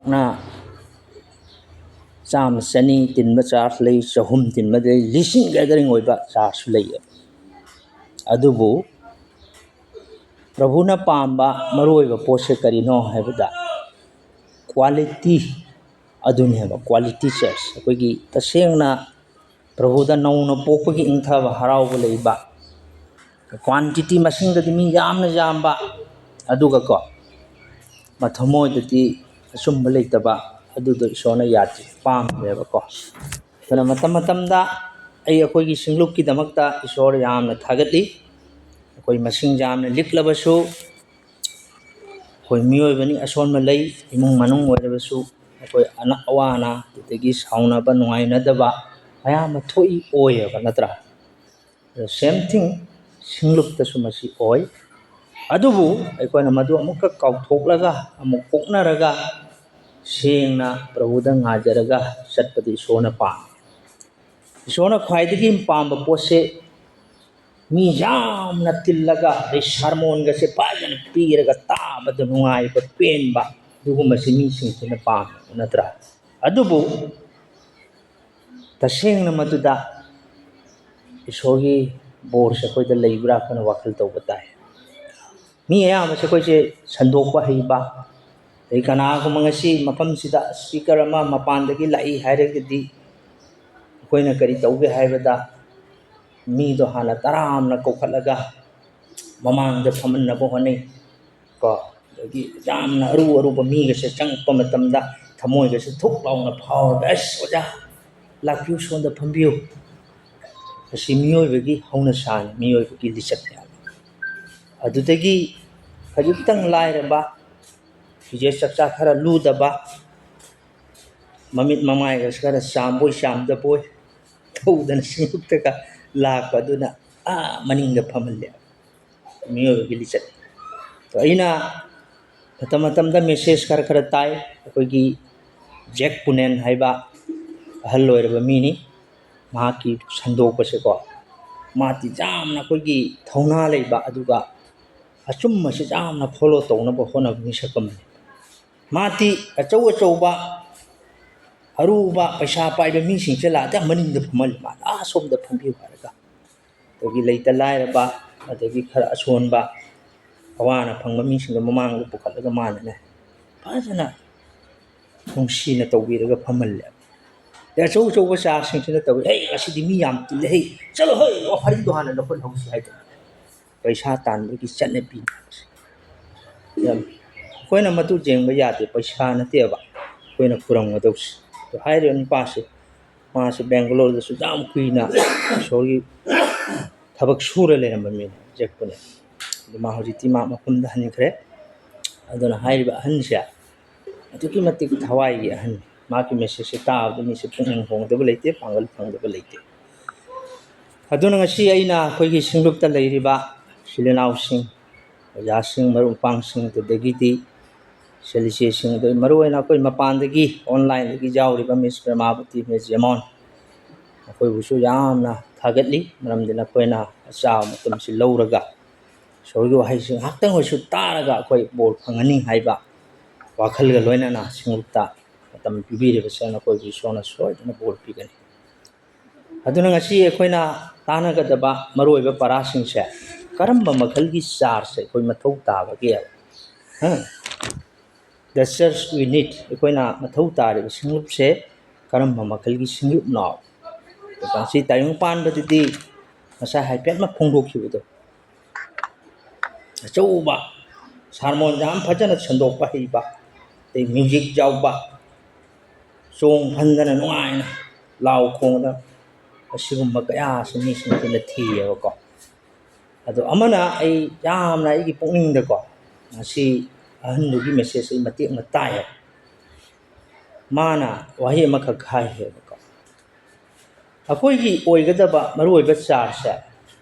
na cham sani tin ba charge lei chahum tin ma dei lising gathering oiba charge lei adubu prabhuna pamba maroiba pose karino haibada quality aduni haba quality church akoigi tasengna prabhuda nauna pokpagi ingthaba harauba leiba quantity masing da mi yamna yamba aduga ko mathamoi dati asumba leitaba adudo isona yati pam leba ko tana matam da ai akoigi singlup ki damakta isor yamna thagatli akoi masing yamna liklabasu akoi mioi bani ason malai imung manung oirabasu akoi ana awana tegi sauna ba nuai na daba aya mathoi oya natra the same thing singlup ta sumasi oi adubu aikoi na madu amukka kauthoklaga amuk poknaraga sengna prabhuda ngajaraga satpati sona pa sona khwaidagi pamba pose mi yamna tillaga re harmon ga se pajan piraga tabada nungai ba penba duguma se mi singna pa natra adubu tasengna maduda isogi bor se koi da leibra kana wakal to batai mi ya ma se koi se sandok ba heiba ei kana ko mangasi mapam sida speaker ama mapan dagi lai haire di koina kari tauge haibada mi do hala taramna ko khalaga mamang da phamanna bo hone ko dagi jamna aru ba mi ga se changpa matamda thamoi ga se thuk launa phau bes oja lakyu sonda phambiu asi mioi bagi hauna san mioi bagi lisat ya adutagi khajitang lairaba je saksa khara ludaba mamit mamai ga skara samboi samda boy thaudan singutaka lakaduna maninga phamalle mioi bagi lisat to aina matam da message khara tai akoigi Jack Punen haiba ahal loiraba mini mahaki sandok pase ko mati jamna koigi thauna leiba aduga achum mase jamna follow tawna ba hona mi sakam mati achau ba aruba paisa paiba mi sing se la da maning da phamal ma som da phambi haraga togi leita lairaba adagi khara ason ba awana phangba mi sing mamang lu pukhalaga manane fajana nungsina tawbiraga phamalle ya chau ba sa sing sina tawi hey asidi mi yam til hey chalo hey o hari do hana lokon hausi hai paisa tan gi chane pi yam koina matu jengba yate paisa na teba koina kurang ngados to haire ni pase mase Bangalore da su jam kuina sorry thabak sura le namba mi jekpune ma hojiti ma makum da han khre adona haire ba han sha atuki matik thawai gi han ma ki message ta da mi se pung hong da leite pangal phang da leite adona ngasi aina khoi gi singlup ta leiriba silenau sing ya sing marum pang sing te degiti selise sing de maru aina koi mapan dagi online dagi jawri ba miss Pramavati me jamon koi busu yamna thagatli maram dina koina acha matum si louraga sorgi hai sing haktang hosu taraga koi bol phangani haiba wakhal ga loina na singupta matam pibire basana koi bi sona soi na bol pigani aduna ngasi koina tana ga daba maroi ba parasing se karamba makhal gi char se koi mathau ta ba ge the church we need koina mathau ta re singlup se karamba makhal gi singlup na si tayung pan ba di masa haipet ma phongdok ki do chauba sarmon jam phajana sandok ba hi ba te music jauba song phandana nuaina lau khongda asigumba kaya sini sini thiya ko ado amana ai yamna ai gi pungning da ko asi ahan gi message ai mati na tai mana wahi makha khai he ko akoi gi oigadaba maroiba charsa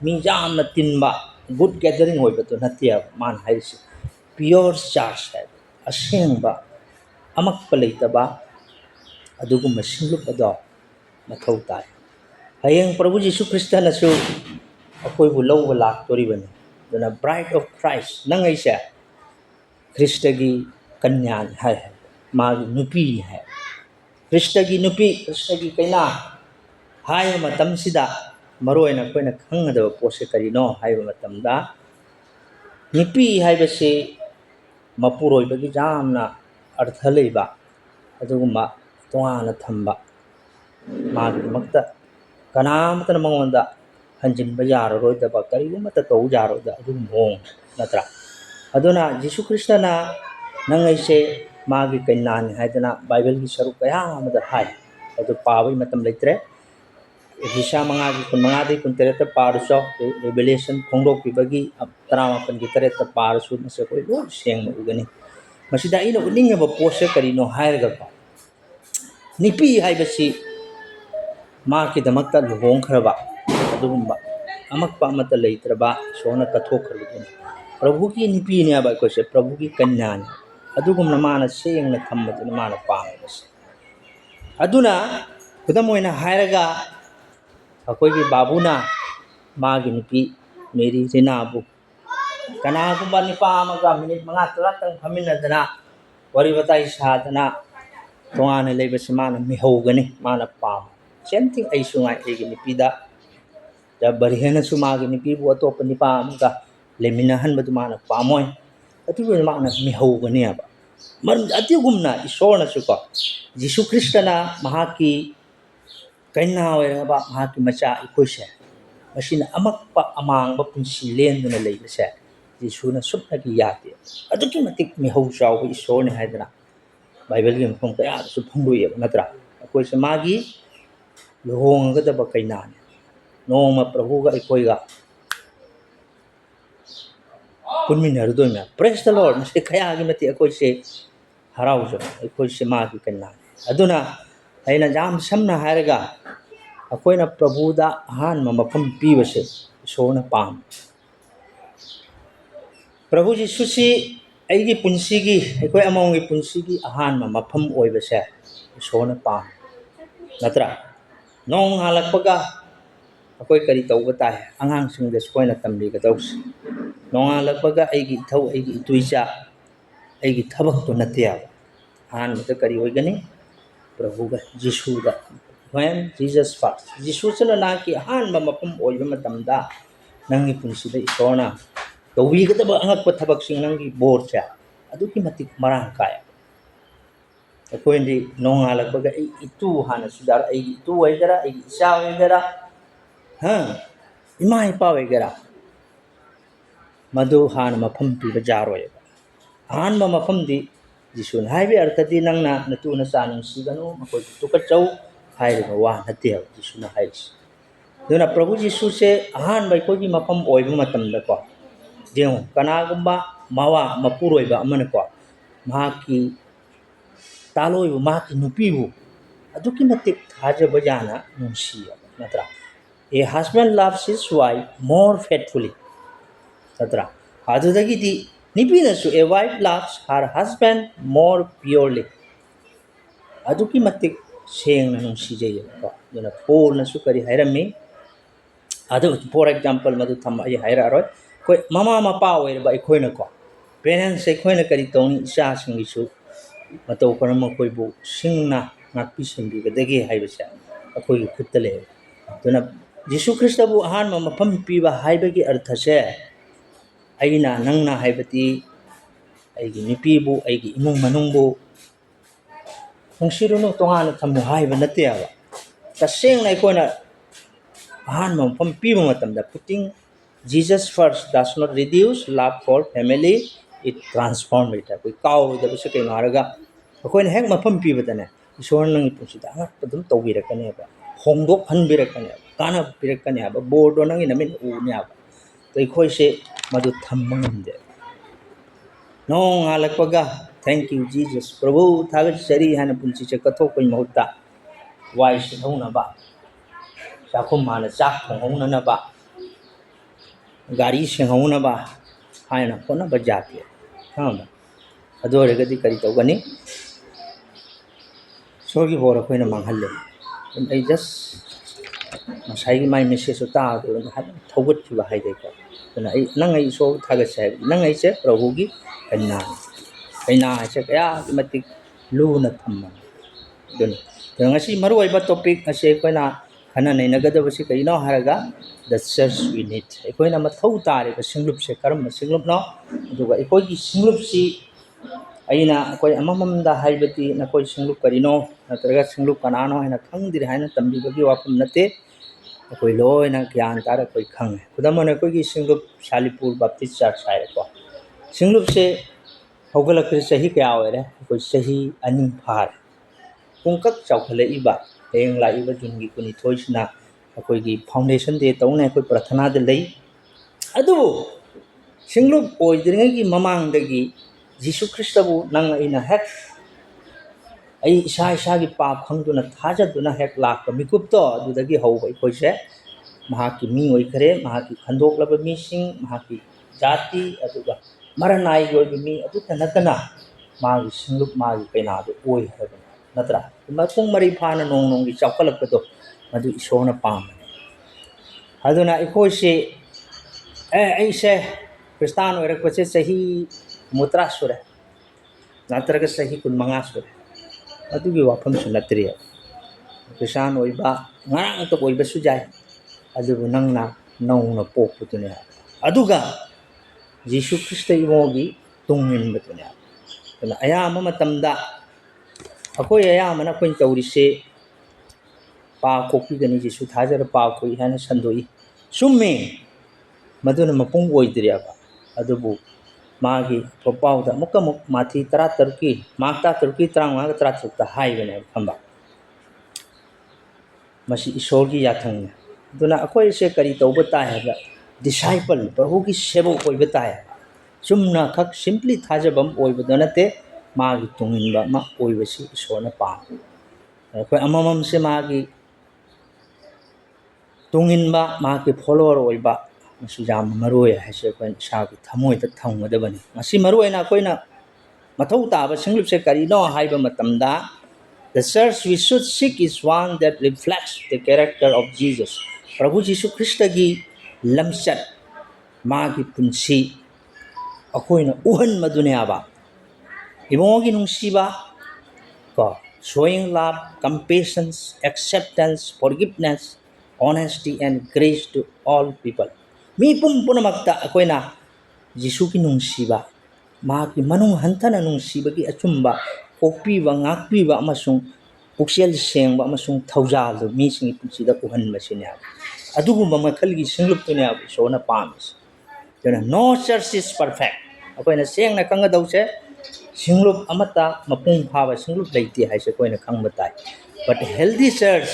mi jamna tinba good gathering hoiba to natia man haisi pure charsa asengba amak paleitaba aduguma singlup ado mathau tai hayeng Prabhu Jisu Krista na su akoi bu lawba laktori bani dana bride of Christ nangai sa Krista gi kanyan hai मागी नुपी है कृष्ण की नुपी कृष्ण की कन्या हाय मतमसिदा मरोयना कोइना खंगदब पोसे करिनो हाय मतमदा नुपी हाइबसे मपुरोइबगी जामना अर्थ लेबा अदुगुम्बा तोंगाना थंबा मागिदमक्ता कनामतन मंगोंदा हंजिनबा याररोइदबा करिगुम्बता तौ यारोइदा अदुगुम मोंग नत्रा अदुना यीशु कृष्णना नंगैसे मागी कन्यानि हाइदना Bible की सरुक कया अमदा हाय अदु पाबई मतम लेत्रे दिशा मंगागी कुन मंगादे कुन तेरेता पारसो रेवलेशन फोंदोकपिबगी तरामापन की तेरेता पारसु मसे कोई लो सेंग उगनी मसिदा इन उनिंगबा पोसे करिनो हायरगा निपी हाइबसी माकिदमक्ता लुहोंखरबा अदुगुम्बा अमक्पा अमता लेत्रबा सोना कथोखरबदुन प्रभु की निपी ने अब कोसे प्रभु की कन्या ने अदुगुम्ना माना सेंगना थम्बदुन माना पामबसे अदुना खुदम ओइना हायरगा अखोइगी बाबुना मागी निपी मेरी रिनाबु कनागुम्बा निपा अमगा मिनिट मंगा तरातंग फमिनदना वरी बताई सादना तोंगाने लेबसे माना मिहौगनी माना पाम सेम थिंग ऐसुंगा एगी निपीदा जब बरिहेना सुमागी निपीबु अतोप निपा अमगा लेमिना हनबदु माना पामोय अतुबु माना मिहौगनी अब मरम अतिगुमना ईश्वरना सुको यीशु कृष्णना महाकी कन्या ओइरबा महाकी मचा इखोइसे मसिना अमक्पा अमांगबा पुंसी लेंदुना लेबसे यीशुना सुपनगी याते अदुकी मतिक मिहौ चाव ईश्वरने हायदना बाइबल की मफम कया सु फंगुयेब नत्रा अखोइसे मागी लुहोंगदबा कन्याने नोमा प्रभुगा इखोइगा पुनमिनरदोइमा प्रेज द लॉर्ड मसे खयागी मति अखोइसे हराउजो अखोइसे मागी कन्याने अदुना अइना जाम समना हायरगा अखोइना प्रभुदा अहानमा मफम पीबसे ईश्वरना पाम प्रभु यीशुसी अइगी पुंसीगी अखोइ अमोंगी पुंसीगी अहानमा मफम ओइबसे ईश्वरना पाम नत्रा नोंग हालकपगा अखोइ करी तौबा ताय अगांगसिंगदे सोइना तंबीगदौस नोंग हालकपगा अइगी इथौ अइगी इतुइचा अइगी थबकतो नतेया अहानमदा करी ओइगनी प्रभुगा यीशुदा when Jesus first यीशुसना नाकी अहानबा मफम ओइबा मतमदा नंगी पुंसीदा ईश्वरना तौबीगदबा अंगकपा थबकसिंग नंगी बोरचा अदुकी मतिक मरांग काय अखोइंदी नोंग हालकपगा इतु हाना सुदार अइगी इतु ओइगरा अइगी इचा ओइगरा इमा इपा ओइगरा मधु हाना मफम पीबा जारोयबा अहानबा मफमदी यीशुन हाइबे अर्थदी नंगना नतुना चानुंग सिगनो मखोइ तुकचौ हाइरगा वा नते यीशुना हाइस दुना प्रभु यीशु से अहानबा इखोगी मफम ओइबा मतमदको जेउ कनागुम्बा मावा मपुरोइबा अमनको माकी तालोइबु माकी नुपीबु अदुकी मतिक थाजबा जाना नुंसिया नत्रा a husband loves his wife more faithfully नत्रा अदुदगिदी निपीनसु a wife loves her husband more purely अदुकी मतिक सेंगना नुंसिजेयको दुना पोलनसु करी हायरमी अदु फॉर एग्जांपल मधु थम आई हायरारोय कोई ममा मपा ओइरबा इखोइनको पेरेंट्स इखोइना करी तौनी इचा सिंगिसु मतौ करम कोइबु सिंगना नापी सिंबिगदगे हाइबसे अखोइ खुत्त ले दुना यीशु ख्रिस्टबु अहान मफम पीबा हाइबगी अर्थ से अइना नंगना हाइबती अइगी निपीबु अइगी इमुंग मनुंगबु नुंसिरुनु तोंगाना थम्बु हाइबा नतेयाबा तसेंगना इखोइना अहान मफम पीबा मतमदा putting Jesus first does not reduce love for family, it transforms it. कोई काउ दबसे कई मारगा कोई ने हेक मफम पीबदने ईश्वर नंगी पुंसिदा अदुम तौबिरकनेबा होंदोक हनबिरकने काना बिरकनेबा बोर्डो नंगी नमिन उनेबा तो इखोइसे मदु थम्मंगदे नोंग हालकपगा थैंक यू जीसस प्रभु थागत सरी हाना पुंसि से कथोकई महुत्ता वाइ सिहौनबा चाखुम माना चाक थोंहौननबा गाड़ी सेंहौनबा हायना होनबा जाते हांबा अदोरगदी करी तौगनी सोगी बोर अखोइना मांगहल्ले आई जस्ट मसाइगी माइ मेसेज ता दो थौगत खिबा हाइदेको तना आई नंगै सो थागत से नंगै से प्रभुगी कन्या से कया मति ꯂꯨꯅ ꯊꯝꯃꯅꯤ ꯑꯗꯨꯅꯤ ꯉꯁꯤ ꯃꯔꯨꯑꯣꯏꯕ ꯇꯣꯄꯤꯛ ꯑꯁꯤ ꯑꯩꯈꯣꯏꯅ ꯈꯟꯅ ꯅꯩꯅꯒꯗꯕꯁꯤ ꯀꯔꯤꯅꯣ ꯍꯥꯏꯔꯒ ꯗ ꯆꯔꯆ ꯋꯤ ꯅꯤꯗ ꯑꯩꯈꯣꯏꯅ ꯃꯊꯧ ꯇꯥꯔꯤꯕ ꯁꯤꯡꯂꯨꯞꯁꯦ ꯀꯔꯝꯕ ꯁꯤꯡꯂꯨꯞꯅꯣ ꯑꯗꯨꯒ ꯑꯩꯈꯣꯏꯒꯤ ꯁꯤꯡꯂꯨꯞꯁꯤ ꯑꯩꯅ ꯑꯩꯈꯣꯏ ꯑꯃꯃꯝꯗ ꯍꯥꯏꯕꯗꯤ ꯅꯈꯣꯏ ꯁꯤꯡꯂꯨꯞ ꯀꯔꯤꯅꯣ ꯅꯠꯇ꯭ꯔꯒ ꯁꯤꯡꯂꯨꯞ ꯀꯅꯥꯅꯣ ꯍꯥꯏꯅ ꯈꯪꯗ꯭ꯔꯤ ꯍꯥꯏꯅ ꯇꯝꯕꯤꯕꯒꯤ ꯋꯥꯐꯝ ꯅꯠꯇꯦ ꯑꯩꯈꯣꯏ ꯂꯣꯏꯅ ꯒ꯭ꯌꯥꯟ ꯇꯥꯔ ꯑꯩꯈꯣꯏ ꯈꯪꯉꯦ ꯈꯨꯗꯝ ꯑꯣꯏꯅ ꯑꯩꯈꯣꯏꯒꯤ ꯁꯤꯡꯂꯨꯞ ꯁꯥꯂꯤꯄꯨꯔ ꯕꯥꯞꯇꯤꯁ ꯆꯔꯆ ꯍꯥꯏꯔꯦꯀꯣ ꯁꯤꯡꯂꯨꯞꯁꯦ ꯍꯧꯒꯠꯂꯛꯄꯁꯦ ꯆꯍꯤ ꯀꯌꯥ ꯑꯣꯏꯔꯦ ꯑꯩꯈꯣꯏ ꯆꯍꯤ 2 ꯐꯥꯔꯦ ꯄꯨꯡꯀꯛ ꯆꯥꯎꯈꯠꯂꯛꯏꯕ ꯍꯌꯦꯡ ꯂꯥꯛꯏꯕ ꯖꯨꯟꯒꯤ 22ꯁꯤꯅ ꯑꯩꯈꯣꯏꯒꯤ ꯐꯥꯎꯟꯗꯦꯁꯟ ꯗꯦ ꯇꯧꯅ ꯑꯩꯈꯣꯏ ꯄ꯭ꯔꯊꯅꯥꯗ ꯂꯩ ꯑꯗꯨꯕꯨ ꯁꯤꯡꯂꯨꯞ ꯑꯣꯏꯗ꯭ꯔꯤꯉꯩꯒꯤ ꯃꯃꯥꯡꯗꯒꯤ ꯖꯤꯁꯨ ꯈ꯭ꯔꯤꯁꯇꯕꯨ ꯅꯪ ꯑꯩꯅ ꯍꯦꯛ ꯑꯩ ꯏꯁꯥ ꯏꯁꯥꯒꯤ ꯄꯥꯞ ꯈꯪꯗꯨꯅ ꯊꯥꯖꯗꯨꯅ ꯍꯦꯛ ꯂꯥꯛꯄ ꯃꯤꯀꯨꯞꯇꯣ ꯑꯗꯨꯗꯒꯤ ꯍꯧꯕ ꯑꯩꯈꯣꯏꯁꯦ ꯃꯍꯥꯛꯀꯤ ꯃꯤ ꯑꯣꯏꯈ꯭ꯔꯦ ꯃꯍꯥꯛꯀꯤ ꯈꯟꯗꯣꯛꯂꯕ ꯃꯤꯁꯤꯡ ꯃꯍꯥꯛꯀꯤ ꯖꯥꯇꯤ ꯑꯗꯨꯒ ꯃꯔꯅꯥꯏꯒꯤ ꯑꯣꯏꯕ ꯃꯤ ꯑꯗꯨꯇ ꯅꯠꯇꯅ ꯃꯥꯒꯤ ꯁꯤꯡꯂꯨꯞ ꯃꯥꯒꯤ ꯀꯩꯅꯥꯗꯨ ꯑꯣꯏ ꯍꯥꯏꯕꯅꯤ ꯅꯠꯇ꯭ꯔꯥ ꯃꯄꯨꯡ ꯃꯔꯩ ꯐꯥꯅ ꯅꯣꯡꯃꯒꯤ ꯆꯥꯎꯈꯠꯂꯛꯄꯗꯣ ꯃꯗꯨ ꯏꯁꯣꯔꯅ ꯄꯥꯝꯕꯅꯤ ꯑꯗꯨꯅ ꯑꯩꯈꯣꯏꯁꯤ ꯑꯩꯁꯦ ꯈ꯭ꯔꯤꯁꯇꯥꯟ ꯑꯣꯏꯔꯛꯄꯁꯦ ꯆꯍꯤ 30 ꯁꯨꯔꯦ ꯅꯠꯇ꯭ꯔꯒ ꯆꯍꯤ 25 ꯁꯨꯔꯦ ꯑꯗꯨꯒꯤ ꯋꯥꯐꯝꯁꯨ ꯅꯠꯇ꯭ꯔꯤꯌꯦ ꯈ꯭ꯔꯤꯁꯇꯥꯟ ꯑꯣꯏꯕ ꯉꯔꯥꯡꯇ ꯑꯣꯏꯕꯁꯨ ꯌꯥꯏ ꯑꯗꯨꯕꯨ ꯅꯪꯅ ꯅꯧꯅ ꯄꯣꯛꯄꯗꯨꯅꯦ ꯑꯗꯨꯒ ꯖꯤꯁꯨ ꯈ꯭ꯔꯤꯁꯇ ꯏꯕꯨꯡꯒꯤ ꯇꯨꯡꯏꯟꯕꯗꯨꯅꯦ ꯑꯗꯨꯅ ꯑꯌꯥꯝꯕ ꯃꯇꯝꯗ ꯑꯩꯈꯣꯏ ꯑꯌꯥꯝꯕꯅ ꯑꯩꯈꯣꯏꯅ ꯇꯧꯔꯤꯁꯦ ꯄꯥ ꯀꯣꯛꯄꯤꯒꯅꯤ ꯖꯤꯁꯨ ꯊꯥꯖꯔ ꯄꯥ ꯀꯣꯛꯏ ꯍꯥꯏꯅ ꯁꯟꯗꯣꯛꯏ ꯆꯨꯝꯃꯤ ꯃꯗꯨꯅ ꯃꯄꯨꯡ ꯑꯣꯏꯗ꯭ꯔꯤꯌꯦꯕ ꯑꯗꯨꯕꯨ ꯃꯥꯒꯤ ꯄꯥꯎꯗ ꯑꯃꯨꯛ ꯃꯥꯊꯤ 13ꯀꯤ ꯃꯥꯔꯛ 13ꯀꯤ 35ꯒ 13ꯇ ꯍꯥꯏꯕꯅꯦꯕ ꯈꯪꯕ ꯃꯁꯤ ꯏꯁꯣꯔꯒꯤ ꯌꯥꯊꯪꯅꯤ ꯑꯗꯨꯅ ꯑꯩꯈꯣꯏꯁꯦ ꯀꯔꯤ ꯇꯧꯕ ꯇꯥꯏ ꯍꯥꯏꯕ ꯗꯤꯁꯥꯏꯄꯜ ꯄ꯭ꯔꯚꯨꯒꯤ ꯁꯦꯕꯣꯛ ꯑꯣꯏꯕ ꯇꯥꯏ ꯆꯨꯝꯅ ꯈꯛ ꯁꯤꯝꯄ꯭ꯂꯤ ꯊꯥꯖꯕ ꯑꯣꯏꯕꯗ ꯅꯠꯇꯦ ꯃꯥꯒꯤ ꯇꯨꯡꯏꯟꯕ ꯑꯃ ꯑꯣꯏꯕꯁꯤ ꯏꯁꯣꯔꯅ ꯄꯥꯝꯃꯤ ꯑꯩꯈꯣꯏ ꯑꯃꯃꯝꯁꯦ ꯃꯥꯒꯤ ꯇꯨꯡꯏꯟꯕ ꯃꯥꯒꯤ ꯐꯣꯂꯣꯋꯔ ꯑꯣꯏꯕ ꯃꯁꯤ ꯌꯥꯝꯅ ꯃꯔꯨꯑꯣꯏ ꯍꯥꯏꯁꯦ ꯑꯩꯈꯣꯏꯅ ꯏꯁꯥꯒꯤ ꯊꯃꯣꯏꯗ ꯊꯝꯒꯗꯕꯅꯤ ꯃꯁꯤ ꯃꯔꯨꯑꯣꯏꯅ ꯑꯩꯈꯣꯏꯅ ꯃꯊꯧ ꯇꯥꯕ ꯁꯤꯡꯂꯨꯞꯁꯦ ꯀꯔꯤꯅꯣ ꯍꯥꯏꯕ ꯃꯇꯝꯗ the church we should seek is one that reflects the character of Jesus प्रभु जीशु ख्रिस्ट की लमचट मागी पुंसी अखोइना उहन मदुने आबा इमोगी नुंसीबा को showing love compassion acceptance forgiveness honesty and grace to all people mi pum punamakta akoina jisu ki nungsiba माकी मनुंग हंथना नुंसीबगी अचुंबा कोक्पीबा ngakpीबा अमसुंग पुक्सेल सेंगबा अमसुंग थौजाल दो मीसिंग पुंसीदा उहनबसिने अदुगुंबा मखलगी सिंगलुप्तुने अब सोना पामिस जना नो चर्च इज परफेक्ट अकोइना सेंगना कंगदौसे सिंगलुप अमता मपुंग फाबा सिंगलुप लेते हाइसे कोइना खंगबा ताइ but healthy church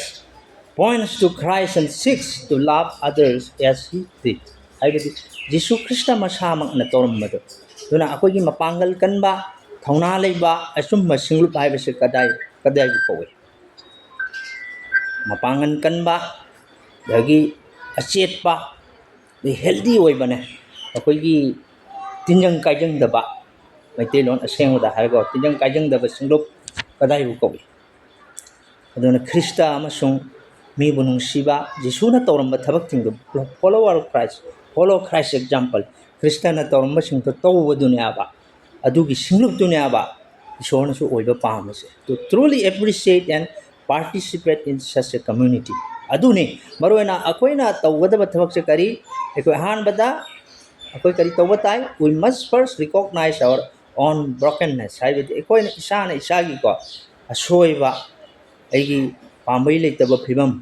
points to Christ and seeks to love others as he did हाइबदि जीसु ख्रिस्ट मसामकना तोरमबदो दुना अखोगी मपांगल कनबा थौना लेबा असुम सिंगलुप हाइबसे कदाई कदाई कोवे मपांगन कनबा दगी अचेतपा द हेल्दी ओइबने अखोगी तिंजंग काइजंग दबा मैतेलोन असेंगदा हाइगो तिंजंग काइजंग दबा सिंगलुप कदाई कोवे अदुना ख्रिस्ट अमसुंग मीबु नुंसीबा जिसुना तोरमबा थबक तिंगदो follower of Christ follow Christ example ख्रिस्टना तोरमबा सिंगतो तौबा दुनियाबा अदुगी सिंगलुप दुनियाबा इशोरनसु ओइबा पामसे to truly appreciate and participate in such a community अदुने मरोयना अकोइना तौगदबा थबकसे करी एकोइ हानबदा अकोइ करी तौबा ताइ we must first recognise our own brokenness हाइबदि एकोइना इसाना इसागी को असोइबा एगी पामबै लेतबा फिबम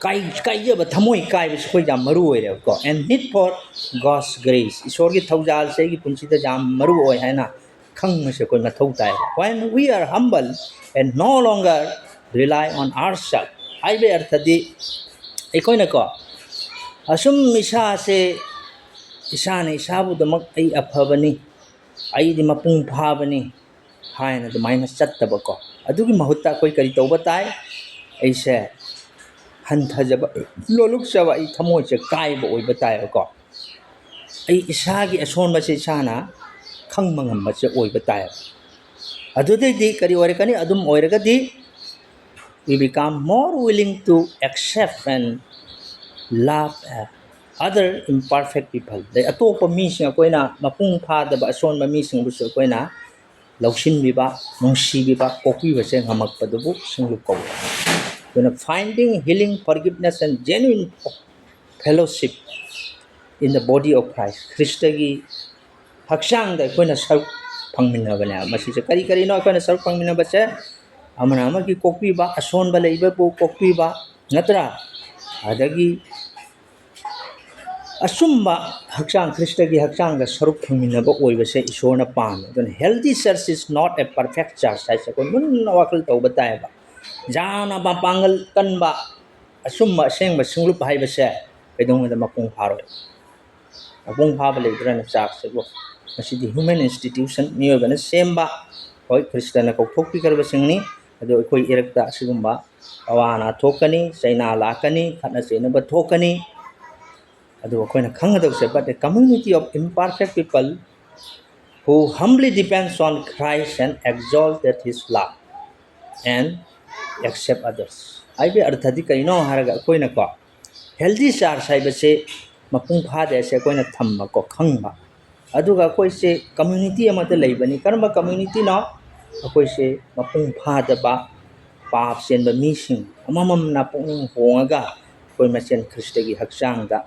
काइजब थमोइ काइबस कोइ जाम मरु ओइरे को and need for God's grace ईश्वर की थौजाल से की पुंसीदा जाम मरु ओइ हैना खंगसे कोइ मथौ ताइ when we are humble and no longer rely on ourselves हाइबे अर्थदि एकोइना को असुम इसा से इसाने इसाबुदमक आई अफबनी आई दि मपुंग फाबनी हायना दमाइना चत्तबको अदुगी महुत्ता कोइ करी तौबा ताइ ऐसे हंथजब लोलुकसब आई थमोइसे काइबा ओइबा ताइको आई इसागी असोनबसे इसाना खंगमंगमबसे ओइबा ताइ अदुदैदि करी ओइरकनी अदुम ओइरगदि we become more willing to accept and love other imperfect people they atopa mi sing koina mapung pha da ba asonba mi sing busu koina ꯂꯧꯁꯤꯟꯕꯤꯕ ꯅꯨꯡꯁꯤꯕꯤꯕ ꯀꯣꯛꯄꯤꯕꯁꯦ ꯉꯝꯃꯛꯄꯗꯨꯕꯨ ꯁꯤꯡꯂꯨꯞ ꯀꯧꯏ ꯑꯗꯨꯅ finding healing forgiveness and genuine fellowship in the body of Christ ꯈ꯭ꯔꯤꯁꯇꯒꯤ ꯍꯛꯆꯥꯡꯗ ꯑꯩꯈꯣꯏꯅ ꯁꯔꯨꯛ ꯐꯪꯃꯤꯟꯅꯕꯅꯦ ꯃꯁꯤꯁꯦ ꯀꯔꯤ ꯀꯔꯤꯅꯣ ꯑꯩꯈꯣꯏꯅ ꯁꯔꯨꯛ ꯐꯪꯃꯤꯟꯅꯕꯁꯦ ꯑꯃꯅ ꯑꯃꯒꯤ ꯀꯣꯛꯄꯤꯕ ꯑꯁꯣꯟꯕ ꯂꯩꯕꯕꯨ ꯀꯣꯛꯄꯤꯕ ꯅꯠꯇ꯭ꯔꯥ ꯑꯗꯒꯤ ꯑꯆꯨꯝꯕ ꯍꯛꯆꯥꯡ ꯈ꯭ꯔꯤꯁꯇꯒꯤ ꯍꯛꯆꯥꯡꯗ ꯁꯔꯨꯛ ꯐꯪꯃꯤꯟꯅꯕ ꯑꯣꯏꯕꯁꯦ ꯏꯁꯣꯔꯅ ꯄꯥꯝꯃꯦ ꯑꯗꯨꯅ ꯍꯦꯜꯗꯤ ꯆꯔꯆ ꯏꯁ ꯅꯣꯠ ꯑꯦ ꯄꯔꯐꯦꯛಟ್ ꯆꯔꯆ ꯍꯥꯏꯁꯦ ꯑꯩꯈꯣꯏ ꯃꯨꯟꯅ ꯋꯥꯈꯜ ꯇꯧꯕ ꯇꯥꯏꯌꯦꯕ ꯌꯥꯝꯅ ꯃꯄꯥꯡꯒꯜ ꯀꯟꯕ ꯑꯆꯨꯝꯕ ꯑꯁꯦꯡꯕ ꯁꯤꯡꯂꯨꯞ ꯍꯥꯏꯕꯁꯦ ꯀꯩꯗꯧꯉꯩꯗ ꯃꯄꯨꯡ ꯐꯥꯔꯣꯏ ꯃꯄꯨꯡ ꯐꯥꯕ ꯂꯩꯕ꯭ꯔꯥꯅ ꯆꯥꯔꯆꯁꯤꯕꯨ ꯃꯁꯤꯗꯤ ꯍ꯭ꯌꯨꯃꯦꯟ ꯏꯟꯁꯇꯤꯇ꯭ꯌꯨꯁꯟ ꯃꯤꯑꯣꯏꯕꯅ ꯁꯦꯝꯕ ꯍꯣꯏ ꯈ꯭ꯔꯤꯁꯇꯅ ꯀꯧꯊꯣꯛꯄꯤꯈ꯭ꯔꯕꯁꯤꯡꯅꯤ ꯑꯗꯨ ꯑꯩꯈꯣꯏ ꯏꯔꯛꯇ ꯑꯁꯤꯒꯨꯝꯕ ꯑꯋꯥ ꯑꯅꯥ ꯊꯣꯛꯀꯅꯤ ꯆꯩꯅꯥ ꯂꯥꯛꯀꯅꯤ ꯈꯠꯅ ꯆꯩꯅꯕ ꯊꯣꯛꯀꯅꯤ ꯑꯗꯨ ꯑꯩꯈꯣꯏꯅ ꯈꯪꯒꯗꯧꯁꯦ but a community of imperfect people who humbly depends on Christ and exalted his love and accept others ꯍꯥꯏꯕꯒꯤ ꯑꯔꯊꯗꯤ ꯀꯩꯅꯣ ꯍꯥꯏꯔꯒ ꯑꯩꯈꯣꯏꯅꯀꯣ ꯍꯦꯜꯗꯤ ꯆꯥꯔꯆ ꯍꯥꯏꯕꯁꯦ ꯃꯄꯨꯡ ꯐꯥꯗꯦ ꯍꯥꯏꯁꯦ ꯑꯩꯈꯣꯏꯅ ꯊꯝꯕꯀꯣ ꯈꯪꯕ ꯑꯗꯨꯒ ꯑꯩꯈꯣꯏꯁꯦ ꯀꯝꯃ꯭ꯌꯨꯅꯤꯇꯤ ꯑꯃꯗ ꯂꯩꯕꯅꯤ ꯀꯔꯝꯕ ꯀꯝꯃ꯭ꯌꯨꯅꯤꯇꯤꯅꯣ ꯑꯩꯈꯣꯏꯁꯦ ꯃꯄꯨꯡ ꯐꯥꯗꯕ ꯄꯥꯞ ꯆꯦꯟꯕ ꯃꯤꯁꯤꯡ ꯑꯃꯃꯝꯅ ꯄꯨꯛꯅꯤꯡ ꯍꯣꯡꯉꯒ ꯑꯩꯈꯣꯏ ꯃꯁꯦꯟ ꯈ꯭ꯔꯤꯁꯇꯒꯤ ꯍꯛꯆꯥꯡꯗ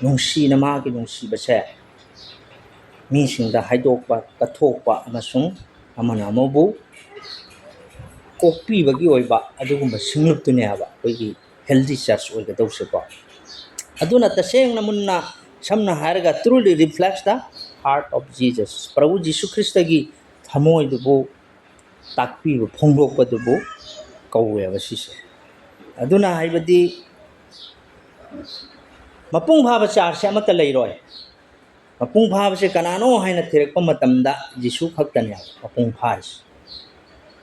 ꯅꯨꯡꯁꯤꯅ ꯃꯥꯒꯤ ꯅꯨꯡꯁꯤꯕꯁꯦ ꯃꯤꯁꯤꯡꯗ ꯍꯥꯏꯗꯣꯛꯄ ꯀꯠꯊꯣꯛꯄ ꯑꯃꯁꯨꯡ ꯑꯃꯅ ꯑꯃꯕꯨ ꯀꯣꯛꯄꯤꯕꯒꯤ ꯑꯣꯏꯕ ꯑꯗꯨꯒꯨꯝꯕ ꯁꯤꯡꯂꯨꯞꯇꯨꯅꯦꯕ ꯑꯩꯈꯣꯏꯒꯤ ꯍꯦꯜꯗꯤ ꯆꯔꯆ ꯑꯣꯏꯒꯗꯧꯁꯦꯀꯣ ꯑꯗꯨꯅ ꯇꯁꯦꯡꯅ ꯃꯨꯟꯅ ꯁꯝꯅ ꯍꯥꯏꯔꯒ truly reflects the heart of Jesus ꯄ꯭ꯔꯚꯨ ꯖꯤꯁꯨ ꯈ꯭ꯔꯤꯁꯇꯒꯤ ꯊꯃꯣꯏꯗꯨꯕꯨ ꯇꯥꯛꯄꯤꯕ ꯐꯣꯡꯗꯣꯛꯄꯗꯨꯕꯨ ꯀꯧꯋꯦꯕ ꯁꯤꯁꯦ ꯑꯗꯨꯅ ꯍꯥꯏꯕꯗꯤ ꯃꯄꯨꯡ ꯐꯥꯕ ꯆꯥꯔꯆꯁꯦ ꯑꯃꯠꯇ ꯂꯩꯔꯣꯏ ꯃꯄꯨꯡ ꯐꯥꯕꯁꯦ ꯀꯅꯥꯅꯣ ꯍꯥꯏꯅ ꯊꯤꯔꯛꯄ ꯃꯇꯝꯗ ꯖꯤꯁꯨ ꯈꯛꯇꯅꯦꯕ ꯃꯄꯨꯡ ꯐꯥꯔꯤꯁꯦ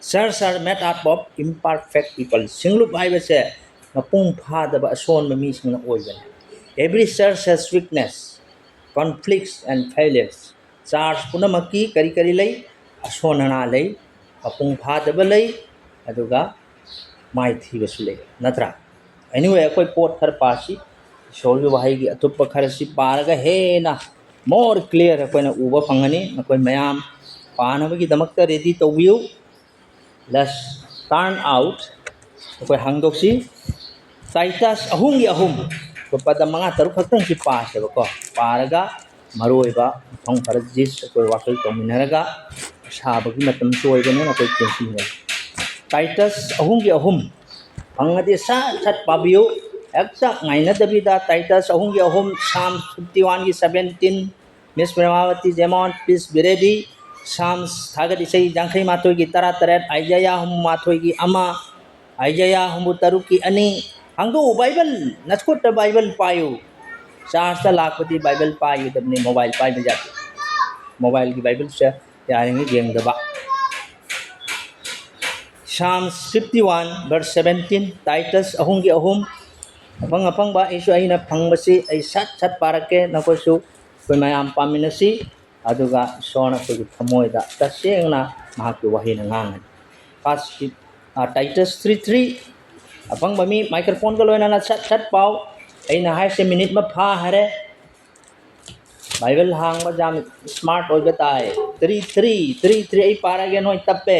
Church are made up of imperfect people ꯁꯤꯡꯂꯨꯞ ꯍꯥꯏꯕꯁꯦ ꯃꯄꯨꯡ ꯐꯥꯗꯕ ꯑꯁꯣꯟꯕ ꯃꯤꯁꯤꯡꯅ ꯑꯣꯏꯕꯅꯦ Every church has weakness conflicts and failures ꯆꯥꯔꯆ ꯄꯨꯝꯅꯃꯛꯀꯤ ꯀꯔꯤ ꯀꯔꯤ ꯂꯩ ꯑꯁꯣꯟ ꯑꯅꯥ ꯂꯩ ꯃꯄꯨꯡ ꯐꯥꯗꯕ ꯂꯩ ꯑꯗꯨꯒ ꯃꯥꯏꯊꯤꯕꯁꯨ ꯂꯩ ꯅꯠꯇ꯭ꯔꯥ anyway ꯑꯩꯈꯣꯏ ꯄꯣꯠ ꯈꯔ ꯄꯥꯁꯤ ꯏꯁꯣꯔꯒꯤ ꯋꯥꯍꯩꯒꯤ ꯑꯇꯣꯞꯄ ꯈꯔꯁꯤ ꯄꯥꯔꯒ ꯍꯦꯟꯅ more clear ꯑꯩꯈꯣꯏꯅ ꯎꯕ ꯐꯪꯒꯅꯤ ꯅꯈꯣꯏ ꯃꯌꯥꯝ ꯄꯥꯅꯕꯒꯤꯗꯃꯛꯇ ꯔꯦꯗꯤ ꯇꯧꯕꯤꯌꯨ let's turn out ꯑꯩꯈꯣꯏ ꯍꯥꯡꯗꯣꯛꯁꯤ ꯇꯥꯏꯇꯁ ꯑꯍꯨꯝꯒꯤ ꯑꯍꯨꯝ ꯄꯗ ꯃꯉꯥ ꯇꯔꯨꯛ ꯈꯛꯇꯪꯁꯤ ꯄꯥꯁꯦꯕꯀꯣ ꯄꯥꯔꯒ ꯃꯔꯨꯑꯣꯏꯕ ꯃꯐꯝ ꯈꯔ ꯖꯤꯁ ꯑꯩꯈꯣꯏ ꯋꯥꯈꯜ ꯇꯧꯃꯤꯟꯅꯔꯒ ꯁꯥꯕꯒꯤ ꯃꯇꯝꯁꯨ ꯑꯣꯏꯕꯅꯤꯅ ꯑꯩꯈꯣꯏ ꯇꯦꯟꯁꯤꯟꯅ ꯇꯥꯏꯇꯁ ꯑꯍꯨꯝꯒꯤ ꯑꯍꯨꯝ ꯐꯪꯉꯗꯤ ꯁꯠ ꯁꯠ ꯄꯥꯕꯤꯌꯨ ꯍꯦꯛꯇ ꯉꯥꯏꯅꯗꯕꯤꯗ ꯇꯥꯏꯇꯁ ꯑꯍꯨꯝꯒꯤ ꯑꯍꯨꯝ Psalm 51ꯒꯤ 17 Miss Premawati Jemon please be ready Psalms ꯊꯥꯒꯠ ꯏꯁꯩ 51ꯒꯤ 18 Isaiah 34ꯒꯤ 1 Isaiah 63ꯒꯤ 2 ꯍꯥꯡꯗꯣꯛꯎ ꯕꯥꯏꯕꯜ ꯅꯁꯈꯨꯠꯇ ꯕꯥꯏꯕꯜ ꯄꯥꯏꯌꯨ ꯆꯥꯔꯆꯇ ꯂꯥꯛꯄꯗꯤ ꯕꯥꯏꯕꯜ ꯄꯥꯏꯒꯗꯕꯅꯤ ꯃꯣꯕꯥꯏꯜ ꯄꯥꯏꯕ ꯌꯥꯗꯦ ꯃꯣꯕꯥꯏꯜꯒꯤ ꯕꯥꯏꯕꯜꯁꯦ ꯌꯥꯔꯤꯉꯩ ꯌꯦꯡꯗꯕ Psalms 51 verse 17 Titus ꯑꯍꯨꯝꯒꯤ ꯑꯍꯨꯝ ꯑꯐꯪꯕ ꯑꯩꯅ ꯐꯪꯕꯁꯤ ꯑꯩ ꯁꯠ ꯁꯠ パꯔꯛꯀꯦ ꯅꯈꯣꯏꯁꯨ ꯑꯩꯈꯣꯏ ꯃꯌꯥꯝ ꯄꯥꯃꯤꯟꯅꯁꯤ ꯑꯗꯨꯒ ꯏꯁꯣꯔꯅ ꯑꯩꯈꯣꯏꯒꯤ ꯊꯃꯣꯏꯗ ꯇꯁꯦꯡꯅ ꯃꯍꯥꯛꯀꯤ ꯋꯥꯍꯩꯅ ꯉꯥꯡꯒꯅꯤ ꯐꯥꯔꯁ Titus 3:3 ꯑꯐꯪꯕ ꯃꯤ ꯃꯥꯏꯀ꯭ꯔꯣꯐꯣꯟꯒ ꯂꯣꯏꯅꯅ ꯁꯠ ꯁꯠ ꯄꯥꯎ ꯑꯩꯅ ꯍꯥꯏꯁꯦ ꯃꯤꯅꯤꯠ ꯑꯃ ꯐꯥꯍꯔꯦ बाइबल हांग जाम स्मार्ट हो जाता है 3:3 आई पारागे नोय तप्पे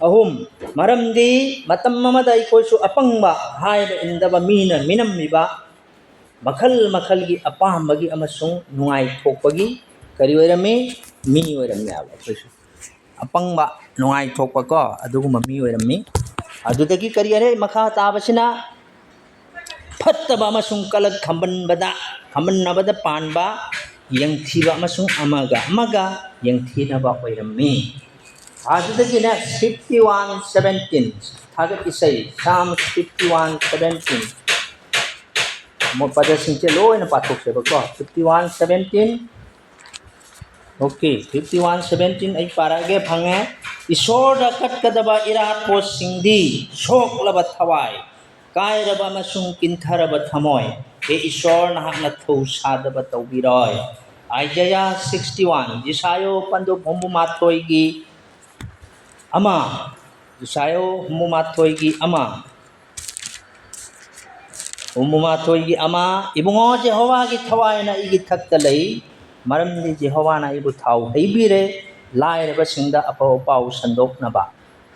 अहुम मरमदी मतम ममदा कोइसु अपंगबा हाइब इंदबा मीना मिनममिबा मखल मखल की अपामबगी अमसुंग नुंगाई थोकपगी करी ओइरमे मी ओइरमे आबा कोइसु अपंगबा नुंगाई थोकपको अदुगुम मी ओइरमे अदुदगी करी अरे मखा ताबसिना फत्तबा अमसुंग कलक खंबनबदा पानबा यंगथीबा अमसुंग अमगा यंगथीनबा ओइरमे आदुदगिना 51:17 थागत इसै Psalm 51:17 मो पदसिंचे लोयना पाथोकसेबको 51:17 ओके 51:17 आई पारागे फंगे ईश्वरदा कटकदबा इरात पोसिंगदी शोकलबा थवाई कायरबा अमसुंग किंथरबा थमोय ए ईश्वर नहाकना थौसादबा तौबिरय Isaiah 61 जिसायो पंदो होमबु माथोयगी अमा जिसायो होमबु माथोयगी अमा होमबु माथोयगी अमा इबुंगो जेहोवागी थवायना इगी थक्ता लई मरमदि जेहोवाना इबु थाव हैबिरे लाइरबसिंगदा अफव पाउ संदोकनबा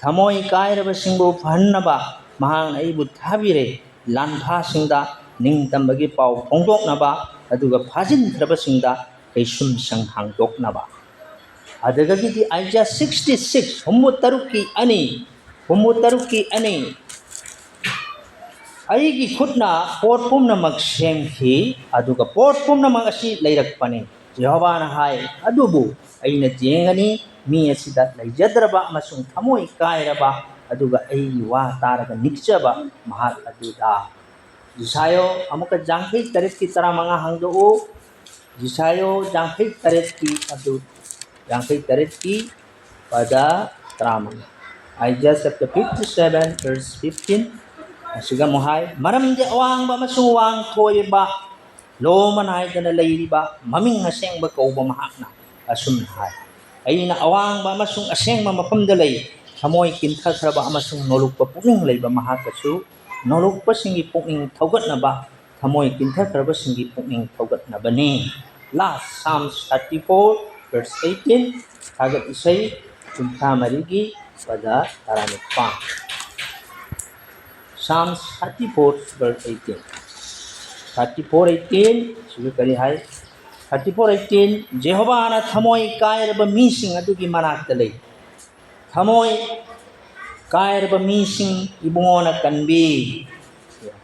थमोई कायरबसिंगबु फहन्नबा महांगना अइबु थाबिरे लानफासिंगदा निंगतंबगी पाउ फोंदोकनबा अदुगा फाजिनख्रबसिंगदा कैसुम संग हांदोकनबा अदगगिदि आइजा 66 हुम्मुतरुकी अनि अईगी खुदना पोट पुमनमक सेमखी अदुगा पोट पुमनमक असि लैरकपने यहोवाना हाय अदुबु अइना जेंगनी मी असिदा लैजद्रबा अमसुंग थमोई कायरबा अदुगा अईगी वा तारगा निक्चबा महात अदुदा जिसायो अमुक जांखै तरेत की तरा मंगा हांगदो जिसायो जांखै तरेत की अदु जांखै तरेत की पदा तरा मंगा Isaiah chapter 57 verse 15 asiga mohai maramde awang ba masung wang thoiba loman haidana leiriba maming asengba kauba mahakna asum hai aina awang ba masung asengba mafamda lei thamoi kinthakhraba amasung nolokpa puning leiba mahakasu nolokpa singi puning thogatnaba thamoi kinthakhraba singi puning thogatnabani last Psalms 34 verse 18 thagat isai chumtha marigi pada taranippa Psalms 34 verse 18 34:18 sudah kali hai 34:18 Jehovah na thamoi kairba mising adugi manakta lei thamoi kairba mising ibungona kanbi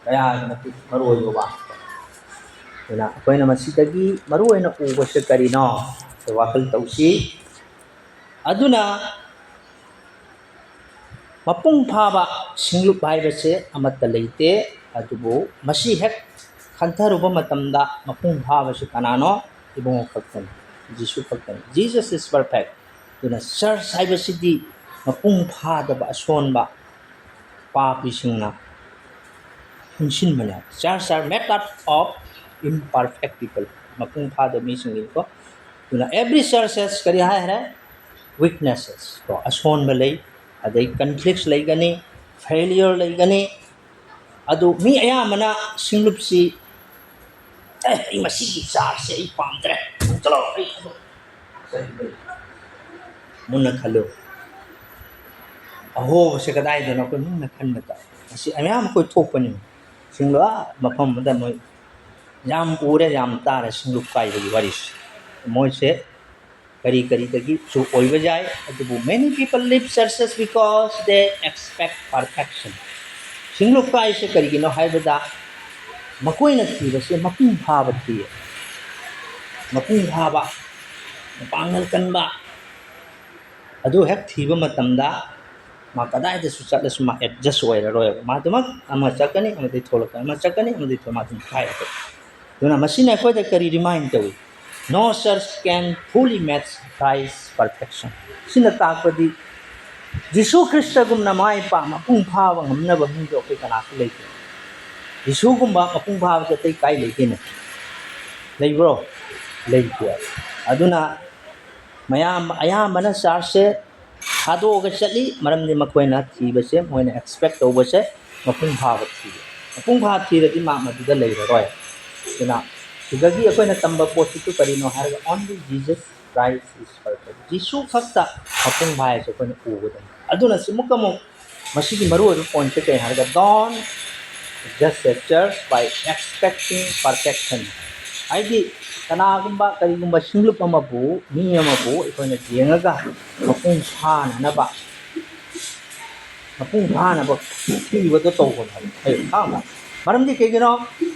kaya napi maroi ba ina akoina masidagi maroi na uba sa karino so wakal tausi aduna mapung phaba singlup haibase amatta leite adubu masi hek khantharuba matamda mapung phaba se kanano ibungo khaktan jisu khaktan Jesus is perfect duna church haibase di mapung phada ba asonba papi singna hunsin mala church are made up of imperfect people mapung phada mi singin ko duna every church has kari hai weaknesses to ason balai adai conflicts laigani failure laigani adu mi ayamana singlupsi ai masigi charse ai pamdre chalo ai munna khalo aho se kadai dona ko munna khanmata asi ayam ko thopani singlo mafam da moi yam ure yam tara singlup kai gi waris moi se kari dagi so oiba jai adubu many people leave churches because they expect perfection singlo kai se kari gino haibada makoi na thiba se mapung phaba thi mapung phaba pangal kanba adu hek thiba matamda ma kadai da su chatla su ma adjust oira roi ma duma ama chakani ama de tholaka ama chakani ama de thoma dum khai ko duna masina ko da kari remind tawi no church can fully match Christ's perfection. Sina takpadi Jisu Krista gumna mai pa mapung phaba ngamna ba mi do kai kana leite. Jisu gumba mapung phaba ka tai kai leite na. Leibro leite. Aduna mayam ayamana sarse hado ga chali maramni makoina thiba se moina expect over se mapung phaba thi. Mapung phaba thi ra di ma ma da leira roi. Duna sigagi akoina tamba positu karino har only Jesus Christ is perfect jisu khakta mapung bhai se koina ugodam aduna simukamo masigi maru oru point se kai har don just a church by expecting perfection aidi kana gumba kari gumba singlup amabu mi amabu ikoina jengaga mapung phana na ba ti bodo to ko ai khama maramdi kegino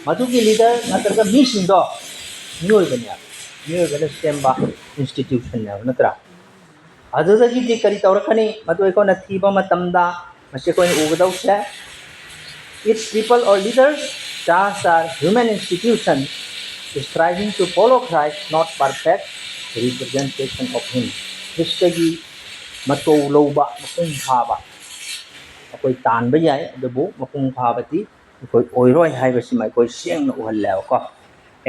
madugi leader natraga mi sindo mioi banya mioi bana semba institution na natra adudagi di kari tawrakani madu eko na thiba matamda mase ko ni ugadau se its people or leaders just are human institutions striving to follow Christ not perfect representation of him kristagi mato loba mapung phaba akoi tanba yai adubu mapung phabati koi oiroi haibasi mai koi siang na uhalla ko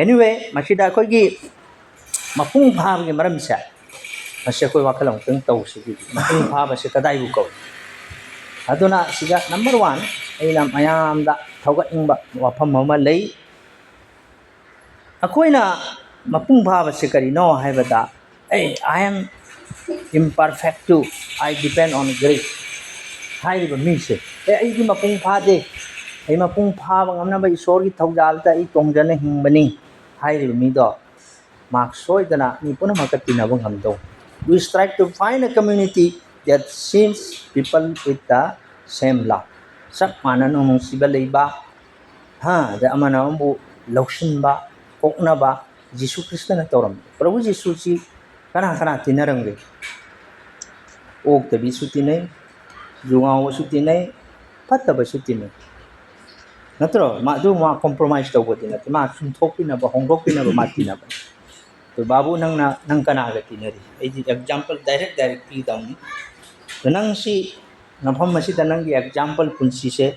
anyway masida koi gi mapung phaba gi maram sa masya koi wakalang teng tau sigi mapung phaba se kadai bu ko aduna siga number 1 ai lam ayam da thoga ingba wafam ma lei akoina mapung phaba se kari no haibada I am imperfect too. I depend on grace. ꯍꯥꯏꯔꯤꯕ ꯃꯤꯁꯦ ꯑꯩꯗꯤ ꯃꯄꯨꯡ ꯐꯥꯗꯦ, ꯑꯩ ꯃꯄꯨꯡ ꯐꯥꯕ ꯉꯝꯅꯕ ꯏꯁꯣꯔꯒꯤ ꯊꯧꯖꯥꯜꯗ ꯑꯩ ꯇꯣꯡꯖꯅ ꯍꯤꯡꯕꯅꯤ ꯍꯥꯏꯔꯤꯕ ꯃꯤꯗꯣ ꯃꯥꯛ ꯁꯣꯏꯗꯅ ꯃꯤ ꯄꯨꯝꯅꯃꯛꯀ ꯇꯤꯟꯅꯕ ꯉꯝꯗꯧ. We strive to find a community that sees people with the same love. ꯆꯞ ꯃꯥꯟꯅꯅ ꯅꯨꯡꯁꯤꯕ ꯂꯩꯕ, ꯑꯗ ꯑꯃꯅ ꯑꯃꯕꯨ ꯂꯧꯁꯤꯟꯕ, ꯀꯣꯛꯅꯕ ꯖꯤꯁꯨ ꯈ꯭ꯔꯤꯁꯇꯅ ꯇꯧꯔꯝꯃꯤ. ꯄ꯭ꯔꯚꯨ ꯖꯤꯁꯨꯁꯤ ꯀꯅꯥ ꯇꯤꯟꯅꯔꯝꯒꯦ? ꯑꯣꯛꯇꯕꯤꯁꯨ ꯇꯤꯟꯅꯩ, ꯖꯨꯉꯥꯎꯕꯁꯨ ꯇꯤꯟꯅꯩ, ꯐꯠꯇꯕꯁꯨ ꯇꯤꯟꯅꯩ. ꯅꯠꯇ꯭ꯔꯣ? ꯃꯥ ꯀꯣꯝꯄ꯭ꯔꯣꯃꯥꯏꯖ ꯇꯧꯕꯗꯤ ꯅꯠꯇꯦ, ꯃꯥ ꯆꯨꯝꯊꯣꯛꯄꯤꯅꯕ, ꯍꯣꯡꯗꯣꯛꯄꯤꯅꯕ ꯃꯥ ꯇꯤꯟꯅꯕꯅꯤ. ꯑꯗꯣ ꯕꯥꯕꯨ ꯅꯪ ꯀꯅꯥꯒ ꯇꯤꯟꯅꯔꯤ? ꯑꯩꯗꯤ ꯑꯦꯛꯖꯥꯝꯄꯜ ꯗꯥꯏꯔꯦꯛ ꯄꯤꯗꯧꯅꯤ. ꯅꯪꯁꯤ ꯃꯐꯝ ꯑꯁꯤꯗ ꯅꯪꯒꯤ ꯑꯦꯛꯖꯥꯝꯄꯜ ꯄꯨꯟꯁꯤꯁꯦ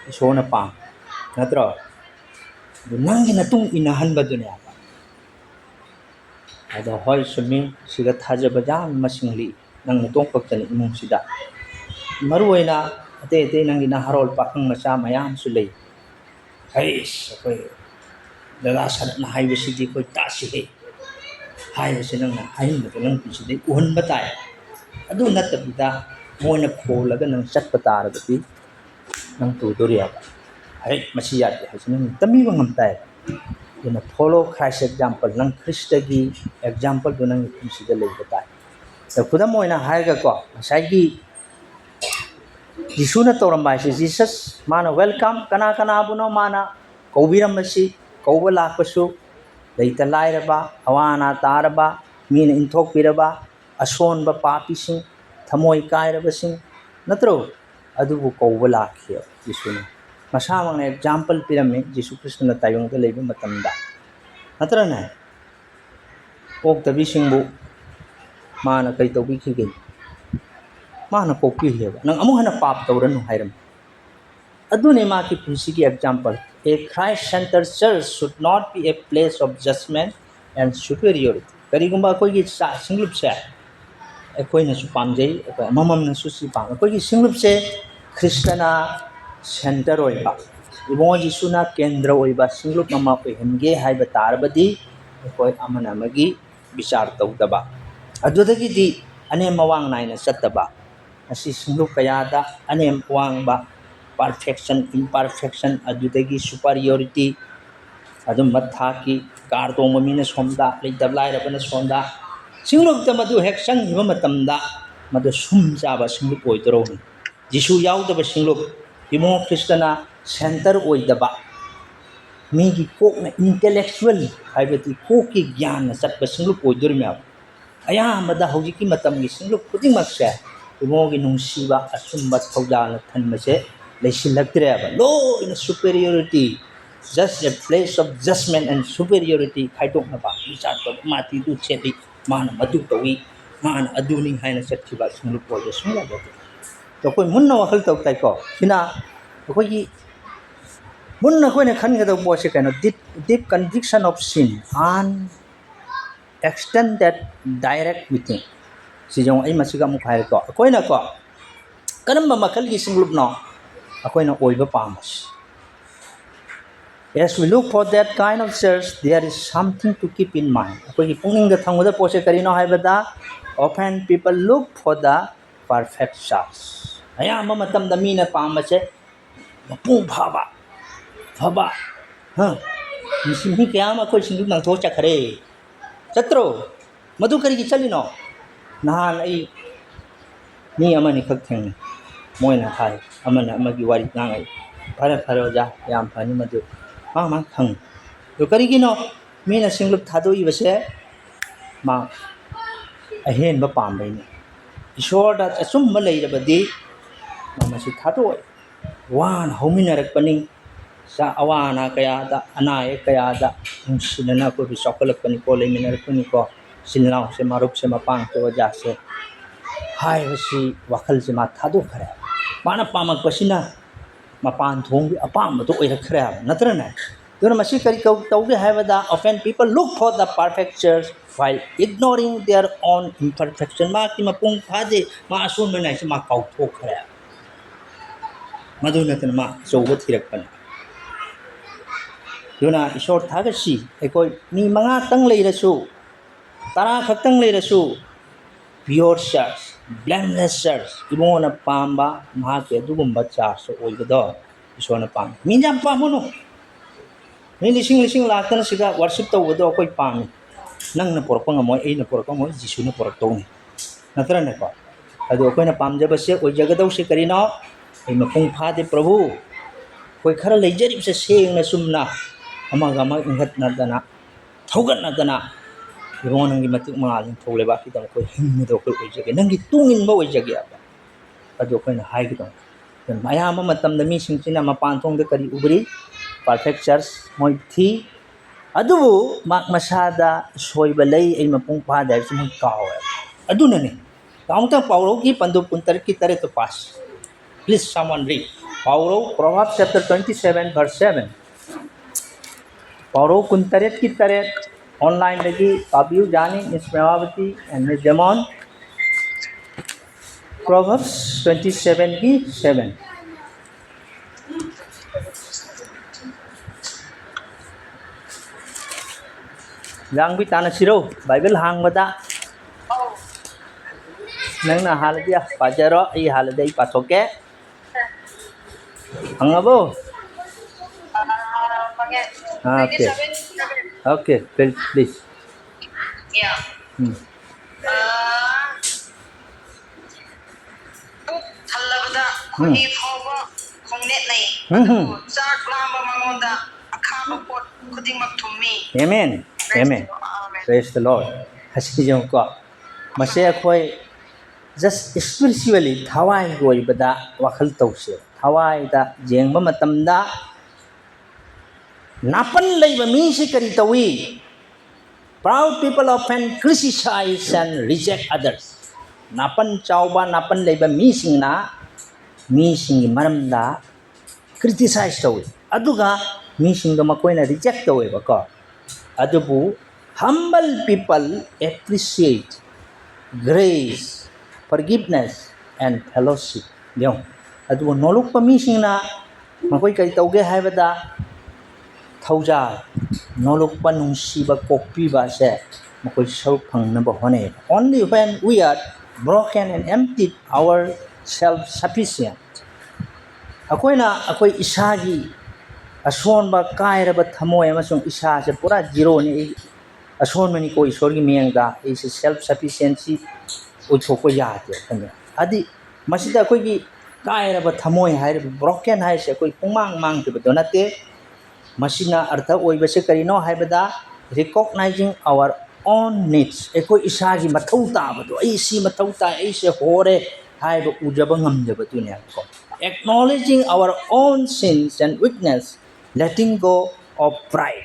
ꯏꯁꯣꯔꯅ ꯄꯥꯝꯃꯤ. ꯅꯠꯇ꯭ꯔꯣ? ꯑꯗꯨ ꯅꯪꯒꯤ ꯃꯇꯨꯡ ꯏꯟꯅꯍꯟꯕꯗꯨꯅꯦꯕ. ꯑꯗꯣ ꯍꯣꯏ ꯆꯨꯝꯃꯤ, ꯁꯤꯗ ꯊꯥꯖꯕ ꯌꯥꯝ ꯃꯁꯤꯡ ꯅꯪ ꯅꯇꯣꯝ ꯈꯛꯇꯅꯤ ꯏꯃꯨꯡꯁꯤꯗ. ꯃꯔꯨꯑꯣꯏꯅ ꯑꯇꯩ ꯅꯪꯒꯤ ꯅꯍꯥꯔꯣꯜ ꯄꯥꯈꯪ ꯃꯆꯥ ꯃꯌꯥꯝꯁꯨ ꯂꯩ. ꯑꯩꯈꯣꯏ ꯗꯗꯥ ꯁꯔꯠꯅ ꯍꯥꯏꯕꯁꯤꯗꯤ ꯑꯩꯈꯣꯏ ꯇꯥꯁꯤꯍꯦ ꯍꯥꯏꯕꯁꯦ ꯅꯪꯅ ꯍꯥꯏꯍꯟꯕꯗ ꯅꯪ ꯄꯨꯟꯁꯤꯗꯩ ꯎꯍꯟꯕ ꯇꯥꯏ. ꯑꯗꯨ ꯅꯠꯇꯕꯤꯗ ꯃꯣꯏꯅ ꯈꯣꯜꯂꯒ ꯅꯪ ꯆꯠꯄ ꯇꯥꯔꯒꯗꯤ ꯅꯪ ꯇꯨꯗꯣꯔꯤꯑꯕ. ꯃꯁꯤ ꯌꯥꯗꯦ ꯍꯥꯏꯁꯤ ꯅꯪ ꯇꯝꯕꯤꯕ ꯉꯝ ꯇꯥꯏꯕ. ꯑꯗꯨꯅ ꯐꯣꯂꯣ ꯈ꯭ꯔꯥꯏꯁ ꯑꯦꯛꯖꯥꯝꯄꯜ, ꯅꯪ ꯈ꯭ꯔꯤꯁꯇꯒꯤ ꯑꯦꯛꯖꯥꯝꯄꯜꯗꯨ ꯅꯪꯒꯤ ꯄꯨꯟꯁꯤꯗ ꯂꯩꯕ ꯇꯥꯏ. ꯈꯨꯗꯝ ꯑꯣꯏꯅ ꯍꯥꯏꯔꯒꯀꯣ, ꯉꯁꯥꯏꯒꯤ ꯖꯤꯁꯨꯅ ꯇꯧꯔꯝꯕ ꯍꯥꯏꯁꯦ, ꯖꯤꯁꯁ ꯃꯥꯅ ꯋꯦꯜꯀꯝ, ꯀꯅꯥꯕꯨꯅꯣ ꯃꯥꯅ ꯀꯧꯕꯤꯔꯝꯕꯁꯤ, ꯀꯧꯕ ꯂꯥꯛꯄꯁꯨ ꯂꯩꯇ ꯂꯥꯏꯔꯕ, ꯑꯋꯥ ꯑꯅꯥ ꯇꯥꯔꯕ, ꯃꯤꯅ ꯏꯟꯊꯣꯛꯄꯤꯔꯕ, ꯑꯁꯣꯟꯕ ꯄꯥꯄꯤꯁꯤꯡ, ꯊꯃꯣꯏ ꯀꯥꯏꯔꯕꯁꯤꯡ, ꯅꯠꯇ꯭ꯔꯣ? ꯑꯗꯨꯕꯨ ꯀꯧꯕ ꯂꯥꯛꯈꯤ ꯖꯤꯁꯨꯅ. ꯃꯁꯥꯃꯛꯅ ꯑꯦꯛꯖꯥꯝꯄꯜ ꯄꯤꯔꯝꯃꯤ ꯖꯤꯁꯨ ꯈ꯭ꯔꯤꯁꯇꯅ ꯇꯥꯏꯕꯪꯗ ꯂꯩꯕ ꯃꯇꯝꯗ. ꯅꯠꯇ꯭ꯔꯅꯦ? ꯑꯣꯛꯇꯕꯤꯁꯤꯡꯕꯨ ꯃꯥꯅ ꯀꯩ ꯇꯧꯕꯤꯈꯤꯒꯦ? ꯃꯥꯅ ꯀꯣꯛꯄꯤꯈꯤꯕ. ꯅꯪ ꯑꯃꯨꯛ ꯍꯟꯅ ꯄꯥꯞ ꯇꯧꯔꯅꯨ ꯍꯥꯏꯔꯝꯃꯤ. ꯑꯗꯨꯅꯤ ꯃꯥꯒꯤ ꯄꯨꯟꯁꯤꯒꯤ example. A Christ-centered church should not be a place of judgment and superiority. ꯀꯔꯤꯒꯨꯝꯕ ꯑꯩꯈꯣꯏꯒꯤ ꯁꯤꯡꯂꯨꯞꯁꯦ ꯑꯩꯈꯣꯏꯅꯁꯨ ꯄꯥꯝꯖꯩ, ꯑꯩꯈꯣꯏ ꯑꯃꯃꯝꯅꯁꯨ ꯁꯤ ꯄꯥꯝꯃꯤ. ꯑꯩꯈꯣꯏꯒꯤ ꯁꯤꯡꯂꯨꯞꯁꯦ ꯈ꯭ꯔꯤꯁꯇꯅ ꯁꯦꯟꯇꯔ ꯑꯣꯏꯕ, ꯏꯕꯨꯡꯉꯣ ꯖꯤꯁꯨꯅ ꯀꯦꯟꯗ꯭ꯔ ꯑꯣꯏꯕ ꯁꯤꯡꯂꯨꯞ ꯑꯃ ꯑꯣꯏꯍꯟꯒꯦ ꯍꯥꯏꯕ ꯇꯥꯔꯕꯗꯤ ꯑꯩꯈꯣꯏ ꯑꯃꯅ ꯑꯃꯒꯤ ꯕꯤꯆꯥꯔ ꯇꯧꯗꯕ, ꯑꯗꯨꯗꯒꯤꯗꯤ ꯑꯅꯦꯝ ꯑꯋꯥꯡ ꯅꯥꯏꯅ ꯆꯠꯇꯕ. ꯑꯁꯤ ꯁꯤꯡꯂꯨꯞ ꯀꯌꯥꯗ ꯑꯅꯦꯝ ꯑꯋꯥꯡꯕ, ꯄꯔꯐꯦꯛꯁꯟ, ꯏꯝꯄꯔꯐꯦꯛꯁꯟ, ꯑꯗꯨꯗꯒꯤ ꯁꯨꯄꯔꯤꯌꯣꯔꯤꯇꯤ, ꯑꯗꯨꯝꯕ ꯊꯥꯛꯀꯤ ꯀꯥꯔ ꯇꯣꯡꯕ ꯃꯤꯅ ꯁꯣꯝꯗ, ꯂꯩꯇꯕ ꯂꯥꯏꯔꯕꯅ ꯁꯣꯝꯗ, ꯁꯤꯡꯂꯨꯞꯇ ꯃꯗꯨ ꯍꯦꯛ ꯆꯪꯈꯤꯕ ꯃꯇꯝꯗ ꯃꯗꯨ ꯁꯨꯝ ꯆꯥꯕ ꯁꯤꯡꯂꯨꯞ ꯑꯣꯏꯗꯧꯔꯕꯅꯤ. ꯖꯤꯁꯨ ꯌꯥꯎꯗꯕ ꯁꯤꯡꯂꯨꯞ, ꯏꯕꯨꯡꯉꯣ ꯈ꯭ꯔꯤꯁꯇꯅ ꯁꯦꯟꯇꯔ ꯑꯣꯏꯗꯕ, ꯃꯤꯒꯤ ꯀꯣꯛꯅ ꯏꯟꯇꯦꯂꯦꯛꯆꯨꯋꯦꯜ ꯍꯥꯏꯕꯗꯤ ꯀꯣꯛꯀꯤ ꯒ꯭ꯌꯥꯟꯅ ꯆꯠꯄ ꯁꯤꯡꯂꯨꯞ ꯑꯣꯏꯗꯣꯔꯤꯃꯦꯕ. ꯑꯌꯥꯝꯕꯗ ꯍꯧꯖꯤꯛꯀꯤ ꯃꯇꯝꯒꯤ ꯁꯤꯡꯂꯨꯞ ꯈꯨꯗꯤꯡꯃꯛꯁꯦ ꯏꯕꯨꯡꯉꯣꯒꯤ ꯅꯨꯡꯁꯤꯕ, ꯑꯆꯨꯝꯕ ꯊꯧꯖꯥꯜꯅ ꯊꯟꯕꯁꯦ ꯂꯩꯁꯤꯜꯂꯛꯇ꯭ꯔꯦꯕ. ꯂꯣꯏꯅ superiority, just a place of ꯖꯁꯃꯦꯟ ꯑꯦꯟ ꯁꯨꯄꯦꯔꯤꯌꯣꯔꯤꯇꯤ ꯈꯥꯏꯗꯣꯛꯅꯕ, ꯕꯤꯆꯥꯔ ꯇꯧꯕ. ꯃꯥꯗꯤ ꯑꯗꯨ ꯁꯦꯠꯂꯤ, ꯃꯥꯅ ꯃꯗꯨ ꯇꯧꯏ, ꯃꯥꯅ ꯑꯗꯨꯅꯤ ꯍꯥꯏꯅ ꯆꯠꯈꯤꯕ ꯁꯤꯡꯂꯨꯞ ꯑꯣꯏꯕ ꯁꯨꯡꯌꯥ ꯌꯥꯗꯦ. ꯑꯩꯈꯣꯏ ꯃꯨꯟꯅ ꯋꯥꯈꯜ ꯇꯧ ꯇꯥꯏꯀꯣ. ꯁꯤꯅ ꯑꯩꯈꯣꯏꯒꯤ ꯃꯨꯟꯅ ꯑꯩꯈꯣꯏꯅ ꯈꯟꯒꯗꯕ ꯄꯣꯠꯁꯦ ꯀꯩꯅꯣ? ꯗꯤꯞ ꯀꯟꯚꯤꯛꯁꯟ ꯑꯣꯐ ꯁꯤꯟ ꯑꯦꯟ extended direct meeting. ꯁꯤꯖꯧ ꯑꯩ ꯃꯁꯤꯒ ꯑꯃꯨꯛ ꯍꯥꯏꯔꯦꯀꯣ. ꯑꯩꯈꯣꯏꯅꯀꯣ ꯀꯔꯝꯕ ꯃꯈꯜꯒꯤ ꯁꯤꯡꯂꯨꯞꯅꯣ ꯑꯩꯈꯣꯏꯅ ꯑꯣꯏꯕ ꯄꯥꯝꯕꯁꯤ? As we look for that kind of church, there is something to keep in mind. ꯑꯩꯈꯣꯏꯒꯤ ꯄꯨꯛꯅꯤꯡꯗ ꯊꯝꯒꯗꯕ ꯄꯣꯠꯁꯦ ꯀꯔꯤꯅꯣ ꯍꯥꯏꯕꯗ, often people look for the perfect church. ꯑꯌꯥꯝꯕ ꯃꯇꯝꯗ ꯃꯤꯅ ꯄꯥꯝꯕꯁꯦ ꯃꯄꯨꯡ ꯐꯥꯕ, ꯐꯕ. ꯃꯤ ꯀꯌꯥ ꯑꯃ ꯑꯩꯈꯣꯏ ꯁꯤꯡꯂꯨꯞ ꯅꯪꯊꯣꯛ ꯆꯠꯈ꯭ꯔꯦ. ꯆꯠꯇ꯭ꯔꯣ? ꯃꯗꯨ ꯀꯔꯤꯒꯤ ꯆꯠꯂꯤꯅꯣ? ꯅꯍꯥꯟ ꯑꯩ ꯃꯤ ꯑꯃꯅꯤ ꯈꯛ ꯊꯦꯡꯅꯩ. ꯃꯣꯏꯅ ꯍꯥꯏ, ꯑꯃꯅ ꯑꯃꯒꯤ ꯋꯥꯔꯤ ꯉꯥꯡꯉꯛꯏ. ꯐꯔꯦ ꯑꯣꯖꯥ, ꯌꯥꯝ ꯐꯅꯤ ꯃꯗꯨ. ꯃꯥ ꯈꯪꯉꯤ. ꯑꯗꯨ ꯀꯔꯤꯒꯤꯅꯣ? ꯃꯤꯅ ꯁꯤꯡꯂꯨꯞ ꯊꯥꯗꯣꯛꯏꯕꯁꯦ ꯃꯥ ꯑꯍꯦꯟꯕ ꯄꯥꯝꯕꯩꯅꯤ. ꯏꯁꯣꯔꯗ ꯑꯆꯨꯝꯕ ꯂꯩꯔꯕꯗꯤ ꯃꯁꯤ ꯊꯥꯗꯣꯛꯑꯣꯏ. ꯋꯥꯅ ꯍꯧꯃꯤꯟꯅꯔꯛꯄꯅꯤ, ꯑꯋꯥ ꯑꯅꯥ ꯀꯌꯥꯗ, ꯑꯅꯥ ꯑꯌꯦꯛ ꯀꯌꯥꯗ ꯅꯨꯡꯁꯤꯅꯅ ꯑꯩꯈꯣꯏꯕꯨ ꯆꯥꯎꯈꯠꯂꯛꯄꯅꯤꯀꯣ, ꯂꯩꯃꯤꯟꯅꯔꯛꯄꯅꯤꯀꯣ. ꯏꯆꯤꯜ ꯏꯅꯥꯎꯁꯦ, ꯃꯔꯨꯞꯁꯦ, ꯃꯄꯥꯡꯁꯦ, ꯑꯣꯖꯥꯁꯦ ꯍꯥꯏꯕꯁꯤ ꯋꯥꯈꯜꯁꯦ ꯃꯥ ꯊꯥꯗꯣꯛꯈ꯭ꯔꯦ. ꯃꯥꯅ ꯄꯥꯝꯃꯛꯄꯁꯤꯅ ꯃꯄꯥꯟ ꯊꯣꯡꯒꯤ ꯑꯄꯥꯝꯕꯗꯣ ꯑꯣꯏꯔꯛꯈ꯭ꯔꯦꯕ. ꯅꯠꯇ꯭ꯔꯅꯦ? ꯑꯗꯨꯅ ꯃꯁꯤ ꯀꯔꯤ ꯇꯧꯒꯦ ꯍꯥꯏꯕꯗ, often people look for the perfect church while ignoring their own imperfection. ꯃꯥꯒꯤ ꯃꯄꯨꯡ ꯐꯥꯗꯦ, ꯃꯥ ꯑꯁꯣꯟꯕ ꯅꯥꯏꯁꯦ ꯃꯥ ꯀꯥꯎꯊꯣꯛꯈ꯭ꯔꯦ. ꯃꯗꯨ ꯅꯠꯇꯅ ꯃꯥ ꯑꯆꯧꯕ ꯊꯤꯔꯛꯄꯅꯤ. ꯑꯗꯨꯅ ꯏꯁꯣꯔ ꯊꯥꯒꯠꯁꯤ, ꯑꯩꯈꯣꯏ ꯃꯤ 5 ꯈꯛꯇꯪ ꯂꯩꯔꯁꯨ, 10 ꯈꯛꯇꯪ ꯂꯩꯔꯁꯨ, pure church, blameless church, ibona pamba mahake dugumba church oibedo isona pam. Minjam pamono. Ni lising laktan siga worship to wodo koi pam. Nang na porpang mo ay na porpang mo jisu na portong. Natra na ko. Ado ko na pam jaba siya o jagadaw si karino ay mapung phade prabhu. Koi khara lejarip sa sing na sumna amag ingat na dana. Thogan na dana. Ibon nang gimatik mga aling thole ba kita ko himmo do ko ojage nang gitungin mo ojage aba. Ado ko na hay kita. Dan mayama matam na mising sina mapantong de kari ubri perfect church moy thi adu mak masada soy balay ay mapung pada sa mga kaw. Adu na ni. Kaung ta Paulo ki pandu puntar ki tare to pass. Please someone read. Paulo Proverbs chapter 27 verse 7. Paulo kuntaret ki tare online lagi Pabiu Jani Miss Mewavati and Miss Demon. Proverbs 27 ki 7. Yang bi tana siro Bible hang bada. Nang na haladia pajaro ay haladay pasoke. Ang abo. Okay. Okay, please. Yeah. Talabada kuni phawa khongnet nai. Chak lamba mangonda akhaba pot khudingmak thummi. Amen. Amen. Praise the Lord. Hasijong ko. Masaya koy just spiritually thawai goi bada wakhal tawse. Thawai da jengba matamda napan leiba mi si kari tawi. Proud people often criticize and reject others. Napan chauba napan leiba mi singna mi singi maramda criticize tawi. Aduga mi singa makoina reject tawi ba ko. Adubu humble people appreciate grace, forgiveness and fellowship. Diyon. Adubu nolok pa mi singna makoy kay tawge haibada thauja nolok pa nung siba kopi ba se makoy self phang na ba hone. Only when we are broken and empty our self sufficient. Akoy isagi ason ba kaira ba thamoy amasung isa se pura zero ni ason mani ko isor gi mengda is self sufficiency utho ko yate kanya adi masida akoy gi kaira ba thamoy hair broken hai se akoy pungmang mang ke donate masina artha oiba se karino haibada recognizing our own needs eko isagi mathau ta bado ai si mathau ta ai se hore haiba ujaba ngamjaba tunya ko acknowledging our own sins and weakness letting go of pride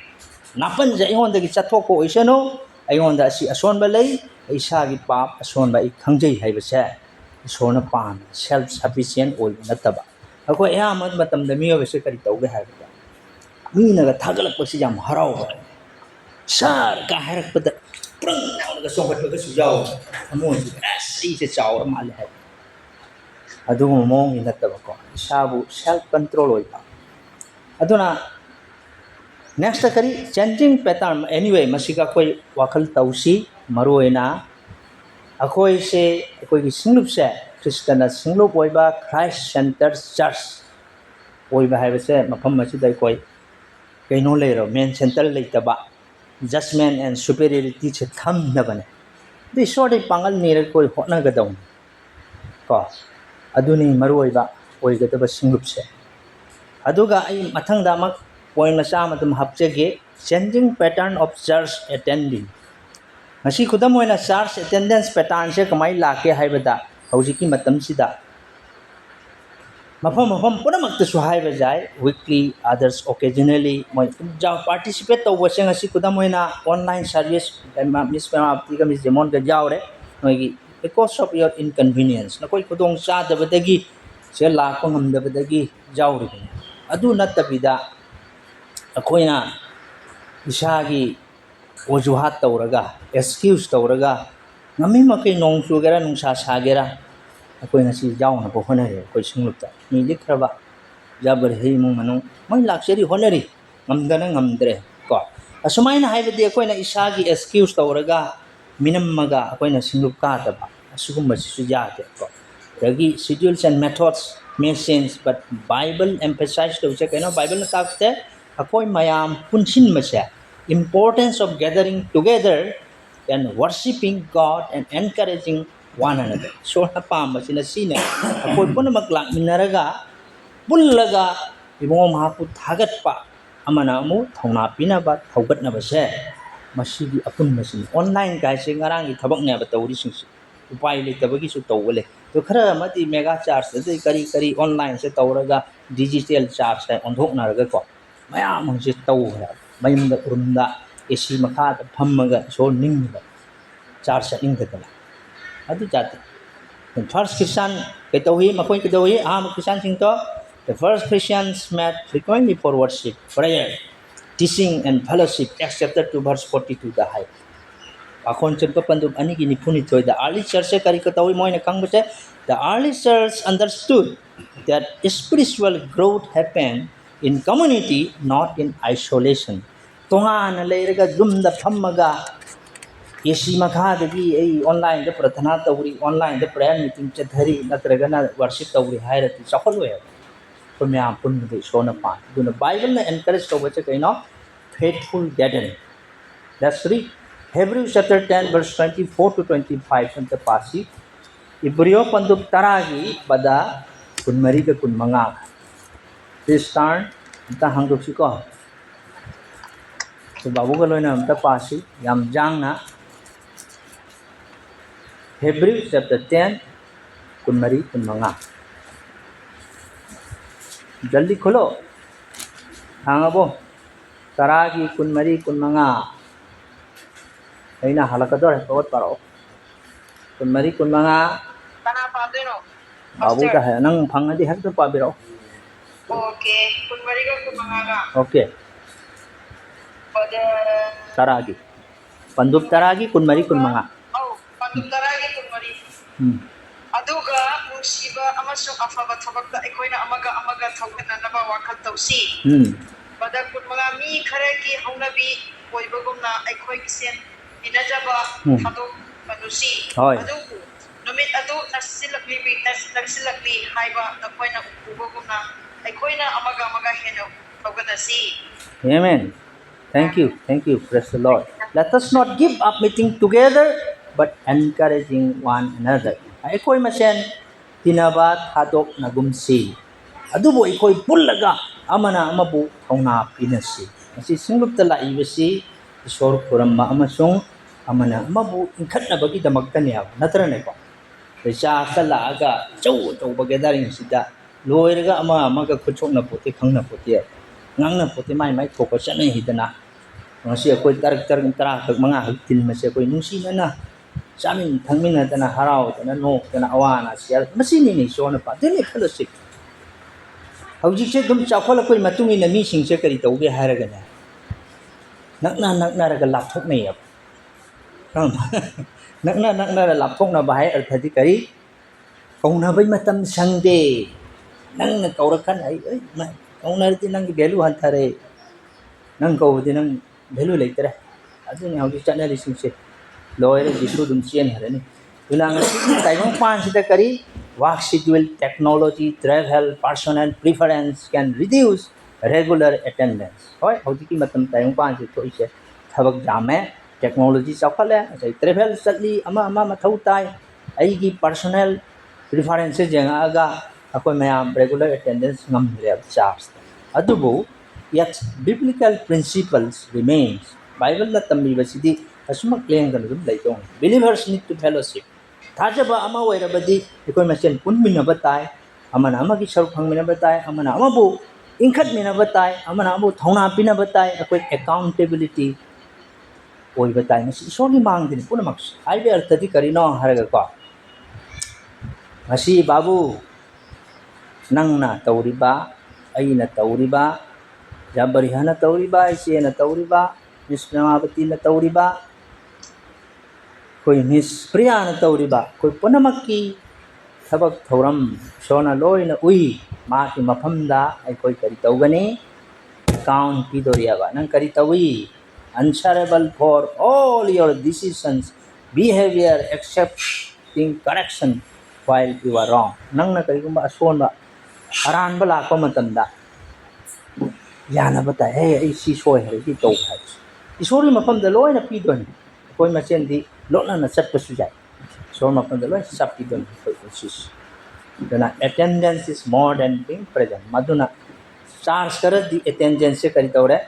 napan ja ingon dagi chathok ko isano ingon da si ason ba lei isagi pap ason ba I khangjai haiba se isona pan self sufficient oil nataba ako ya matam da miyo se kari tawge haiba mina ga thagalak pasi jam harau sar ka harak pada prang na ga song ga sujaw amon si se chaw ma le adu mong inataba ko sabu self control oi aduna next kari changing pattern anyway masika koi wakal tausi maroena akoi se akoi gi singlup se kristana singlup oiba Christ centered church oiba haiba se mafam masida koi kaino leiro main center leitaba judgment and superiority che tham na bane di sort pangal nira koi hotna gadaw ko aduni maroiba oigadaba singlup se aduga ai mathang da mak point na sa matum hapchege changing pattern of church attending masi khudam oina church attendance pattern se kamai lake haibada hojiki matam sida mafam punamak ta su haiba jai weekly others occasionally moi ja participate to waseng asi khudam oina online service miss aptika miss demon ga jaure noi because of your inconvenience na koi khudong cha dabadagi se la ko ngam dabadagi jauri adu natabida akoina isagi ojuhat tawraga excuse tawraga ngami makai nong sugera nung sa sagera akoina si jauna ko honare koi singlupta ni likraba jabar hei mong manung mai lakseri honari ngamdana ngamdre ko asumaina haibadi akoina isagi excuse tawraga minammaga akoina singlup ka taba ꯑꯁꯤꯒꯨꯝꯕꯁꯤꯁꯨ ꯌꯥꯗꯦꯀꯣ ꯑꯗꯒꯤ schedules and methods may change but Bible emphasize ꯇꯧꯁꯦ ꯀꯩꯅꯣ ꯕꯥꯏꯕꯜꯅ ꯇꯥꯛꯄꯁꯦ ꯑꯩꯈꯣꯏ ꯃꯌꯥꯝ ꯄꯨꯟꯁꯤꯟꯕꯁꯦ importance of gathering together and worshiping God and encouraging one another ꯏꯁꯣꯔꯅ ꯄꯥꯝꯕꯁꯤꯅ ꯁꯤꯅꯦ ꯑꯩꯈꯣꯏ ꯄꯨꯝꯅꯃꯛ ꯂꯥꯛꯃꯤꯟꯅꯔꯒ ꯄꯨꯜꯂꯒ ꯏꯕꯨꯡꯉꯣ ꯃꯍꯥꯛꯄꯨ ꯊꯥꯒꯠꯄ ꯑꯃꯅ ꯑꯃꯨꯛ ꯊꯧꯅꯥ ꯄꯤꯅꯕ ꯊꯧꯒꯠꯅꯕꯁꯦ ꯃꯁꯤꯒꯤ ꯑꯄꯨꯟꯕꯁꯤꯅꯤ ꯑꯣꯟꯂꯥꯏꯟ ꯀꯥꯏꯁꯦ ꯉꯔꯥꯡꯒꯤ ꯊꯕꯛꯅꯦꯕ ꯇꯧꯔꯤꯁꯤꯡꯁꯦ ꯎꯄꯥꯏ ꯂꯩꯇꯕꯒꯤꯁꯨ ꯇꯧꯕ ꯂꯩ ꯑꯗꯣ ꯈꯔ ꯑꯃꯗꯤ ꯃꯦꯒꯥ ꯆꯥꯔꯖꯇꯗꯤ ꯀꯔꯤ ꯑꯣꯟꯂꯥꯏꯟꯁꯦ ꯇꯧꯔꯒ ꯗꯤꯖꯤꯇꯦꯜ ꯆꯥꯔꯖꯇ ꯑꯣꯟꯊꯣꯛꯅꯔꯒꯀꯣ ꯃꯌꯥꯝ ꯍꯧꯖꯤꯛ ꯇꯧꯈ꯭ꯔꯦꯕ ꯃꯌꯨꯝꯗ ꯎꯔꯨꯝꯗ ꯑꯦꯁꯤ ꯃꯈꯥꯗ ꯐꯝꯃꯒ ꯏꯁꯣꯔ ꯅꯤꯡꯕ ꯆꯥꯔꯖ ꯆꯠꯅꯤꯡꯗꯗꯅ ꯑꯗꯨ ꯖꯥꯠꯇꯤ ꯐꯥꯔꯁ ꯈ꯭ꯔꯤꯁꯇꯥꯟ ꯀꯩꯗꯧꯏ ꯃꯈꯣꯏ ꯀꯩꯗꯧꯏ ꯑꯍꯥꯟꯕ ꯈ꯭ꯔꯤꯁꯇꯥꯟꯁꯤꯡꯗꯣ the first Christians met frequently for worship, prayer, teaching and fellowship. Acts chapter 2 verse 42 da hai. Akon chunpa pandub ani gi nipuni thoi the early church kari ka tawi moi na kang base the early church understood that spiritual growth happened in community not in isolation. Tonga na leiraga dumda phammaga AC makhadagi ei online da prathana tawri online da prayer meeting chathari natragana worship tawri hairati chakholwe ma'am पुनः ईश्वर पान Bible ने encourage तौबसे कहीं faithful gathering that's री Hebrews chapter 10 verse 24 to 25 संत पासी इब्रियो पंदुक तरागी बदा कुनमरी के कुनमंगा this turn अंत हंगुसी को तो बाबू का लोइना अंत पासी याम जांगना Hebrews chapter 10 कुनमरी कुनमंगा जल्दी खोलो हांगबो तरागी कुनमरी कुनमंगा अइना हलकदोर पवत पारो कुनमरी कुनमंगा कना पादोनो बाबू का है नंग फंगदी हक तो पाबिरो ओके कुनमरी का कुनमंगा ओके पद तरागी पंदुप तरागी कुनमरी कुनमंगा औ पंदुप तरागी कुनमरी अदुगा नुसिबा अमसुं अफबा थबकता अखोइना अमगा थौगननबा वाखल तौसी बदा कुनमगा मी खरगी हौनबी ओइबगुमना अखोइगी सेन इनजबा थादो बनुसी अदुगु नुमित अदु नसिलकली हाइबा अखोइना उबगुमना अखोइना अमगा हेनो थौगनसी Amen. Thank you, praise the Lord. Let us not give up meeting together but encouraging one another. Aikoi masen tinaba thadok nagumsi adubo ikoi pullaga amana amabu thauna pinasi asi singlupta la ibasi isor kuramba amasung amana amabu inkhatnabagi damakta ne natra ne ko recha sala aga chau bagadaring sida loiraga amaga khuchokna pote khangna pote ngangna pote mai thoko chane hidana ngasi akoi tarak tara manga haktil mase akoi nungsi na Samin thangmina tana harau tana no tana awana sial masini ni sona pa deni fellowship hauji se dum chakhola koi matungi na mi sing se kari tauge haraga na nakna raga lapthok nei ab nakna ra lapthok na bahai arthadi kari kauna bai matam sangde nang na kaurakan ai kauna ri nang value han thare nang kaudi nang value leitere aduni hauji channel sing se lawyer issue dum chen harani ulang taimang pan sida kari work schedule technology travel personal preference can reduce regular attendance hoy hauji ki matam taimang pan se thoi se thabak jame technology chakhale sai travel satli ama mathau tai ai gi personal preference jenga aga akoi mayam regular attendance ngam re charge adubu yet biblical principles remains bible la tammi basidi asuma claim gan dum laitong believers need to fellowship thajaba ama oirabadi ekoi masen punmina batai amana amagi saruk phangmina batai amana amabu inkhat mina batai amana abu thauna pina batai ekoi accountability oi batai masi isoni mang din punamak aibe arthadi karino haraga ko masi babu nangna tauriba aina tauriba jabarihana tauriba isena tauriba Vishnamavati na tauriba कोई miss प्रिया न तौरीबा कोई पुनमक्की थबक थौरम सोना lion उई मा की मफमदा आई कोई करी तौगनी count पीदोरियाबा नंग करी तौई answerable for all your decisions behavior except correcting correction while you are wrong. Nang na kaigumba asonba aran ba lakpa matamda yana bata hey ai si soi hari di to hai isori mafam da loi na pidon koi machen di lona na sat pasu jai so mafam da loi sap pidon koi sis dana attendance is more than being present maduna charge kar di attendance se kari tawre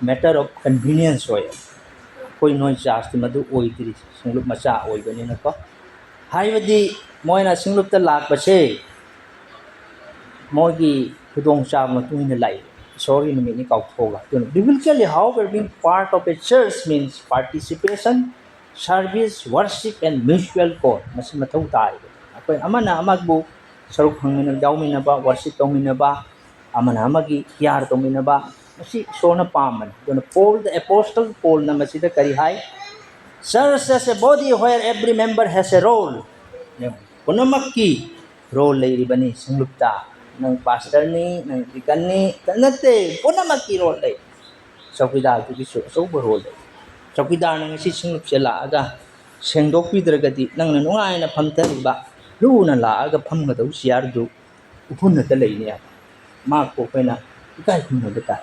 matter of convenience hoy koi noi charge ti madu oi diri singlup macha oi bani na ko hai badi moina singlup ta lak pa se mogi khudong cha ma tu ni lai sorry ni ni kau thoga biblically however being part of a church means participation service worship and mutual call mas mathau tai akoi amana amagbu saruk hangmina daumina ba worship daumina ba amana amagi kyar daumina ba masi sona paman don Paul the apostle Paul na masida kari hai church as a body where every member has a role kunamakki role lay ribani singlupta ng pastor ni ng deacon ni kanate kunamakki role lay chokidar tu bisu so role lay chokidar nang si singlup sila aga sengdok pidragadi nang nanungai na phamtariba lu na la aga phamga do siar du upun na talay niya ma ko pena ikai kun na bata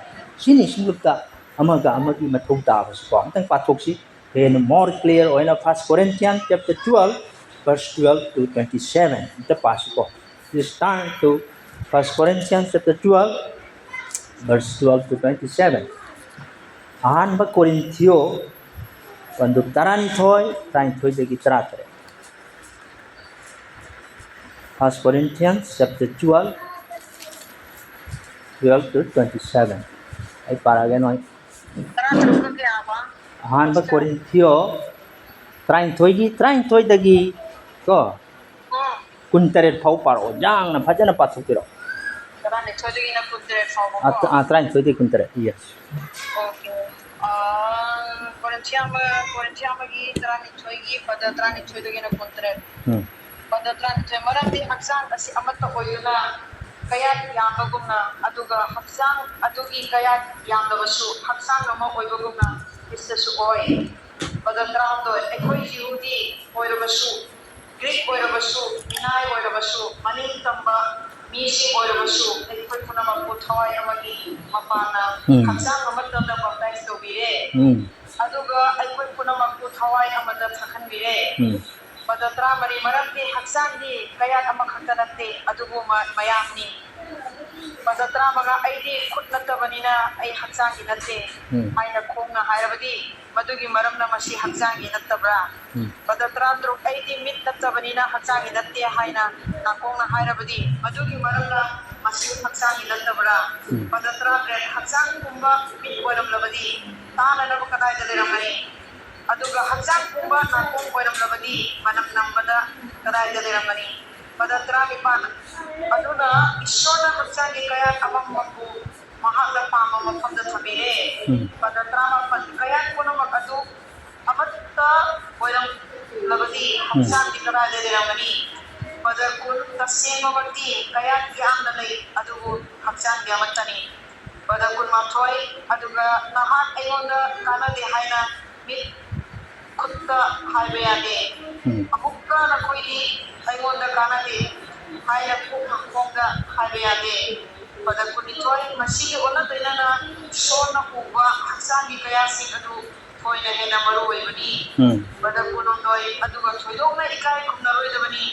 sini singlupta amaga amagi mathau ta bas ko antang pathok si then more clear oina 1 Corinthians chapter 12 verse 12 to 27 ita pasiko this turn to 1 Corinthians chapter 12 verse 12 to 27 ahan ba Corinthiyo quando tarani thoy dagi tratre 1 Corinthians chapter 12 12 to 27 ay para ganoy ahan ba Corinthiyo train thoy dagi ko kuntaret phau paro jang na phajana pathukiro Tarani chodigi na kuntaret phau train thoy de kuntaret yes okay Korintiama gi tarani choigi pada tarani chodigi na kuntaret pada tarani choi marati haksang asi amata oyuna kaya yambagumna aduga haksang adugi kaya yamdabasu haksang nama oibagumna istasu oi pada tarando ekoi yudi oirabasu Greek oirabasu Inai oirabasu maning tamba misi oirabasu ekoi punamapu thawai amagi mapana haksang amata da baptize tobire aduga ekoi punamapu thawai amada thakhanbire pada tramari maramdi haksang di kaya amakhantanate adugu mayamni pada tramaga aidi khutnattabanina ai haksang ginate aina khongna hairabadi madugi maramna masi haksang ginattabra pada tradro aidi mit nattabanina haksang ginatte haina nakongna hairabadi madugi maramna masi haksang ginattabra pada tradre haksang kumba mit walam labadi tana na kadai daliramani aduga haksang kumba nakong walam labadi manam nambada kadai daliramani pada trami pan aduna ishona haksang kaya amammaku mahalla pama mafamda thamire pada trama pan kaya kuno makadu amatta walam labadi haksang dikara daliramani pada kun tasema wati kaya yamna lay adugu haksang diamattani pada kun mathoi aduga nahan ayonda kana de haina mit khutta haibeyade amukka na koidi ayonda kana de haina khongda haibeyade pada kun itoi masigi ona dainana sona kuba haksang kaya sing adu koina hena maru oibani pada kun noi aduga thoidokna ikai khumnaroi dabani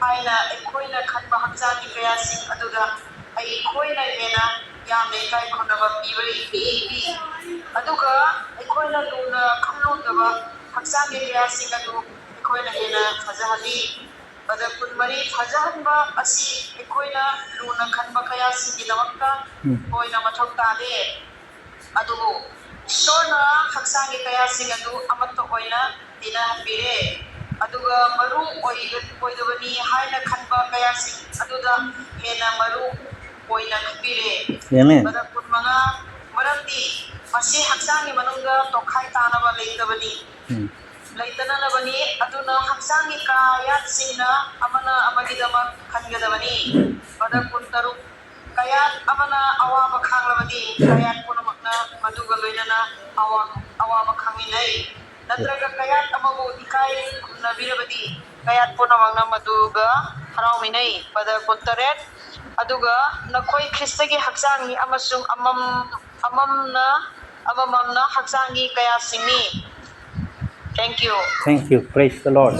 haina ekoina khanba haksang kaya sing aduda ai koina hena yamne kai khonaba pibari bi aduga ekoina luna khamlodaba haksang kaya sing adu ekoina hena phajahali pada kunmari phajahanba asi ekoina luna khanba kaya sing gidamakta koina mathau tade adugo sona haksang kaya sing adu amatta oina dina bire aduga maru oidabani haina khanba kaya sing aduda hena maru oina khbire pada kunmanga maramdi masi haksangi manungga tokhai tanaba leitabani leitananabani aduna haksangi kayat singna amana amagidama khangadabani pada kuntaru kayat amana awaba khanglabadi kayat punamakna maduga loinana awaba khanginai natraga kayat amabu dikai kunna birabadi kayat punamangna maduga harauminay pada kuntaret aduga nakoy Kristagi haksangi amasung amamamna haksangi kaya simi. Thank you. Thank you. Praise the Lord.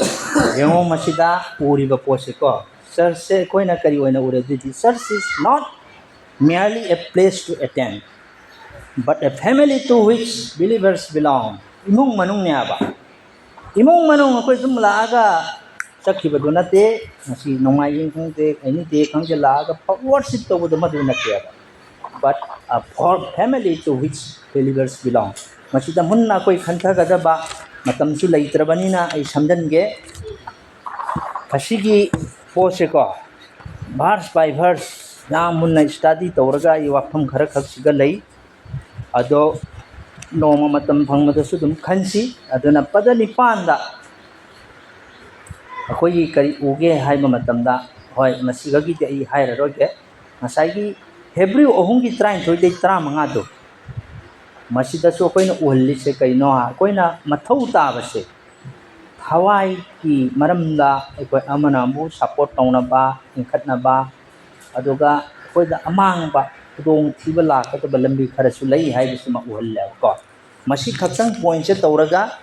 Yung masida uriba po si ko. Church se koi na kari na uri diti. Church is not merely a place to attend, but a family to which believers belong. Imong manung niya ba? Imong manung ako'y sumlaaga sakhiba do nate ngasi nongayin khangte any te khangje laaga worship to do madu nate ba. But for family to which believers belong. Masida munna koi khantha kada ba matam su leitrabani na ai samdan ge kasigi pose ko verse by verse na munna study tawraga I wafam khara khak siga lei ado noma matam phangmada su dum khansi aduna padani panda akoi kari uge haiba matamda hoi masigagi te I haira roge masagi Hebrew ohungi train thoi dei tra manga do masida so koina uhli se kaino ha koina mathau ta ba se hawai ki maramda ekoi amana bu support tawna ba inkhatna ba aduga koida amang ba dong thiba la ka ba lambi khara su lei hai bisu ma uhalla ko masi khatang point se tawraga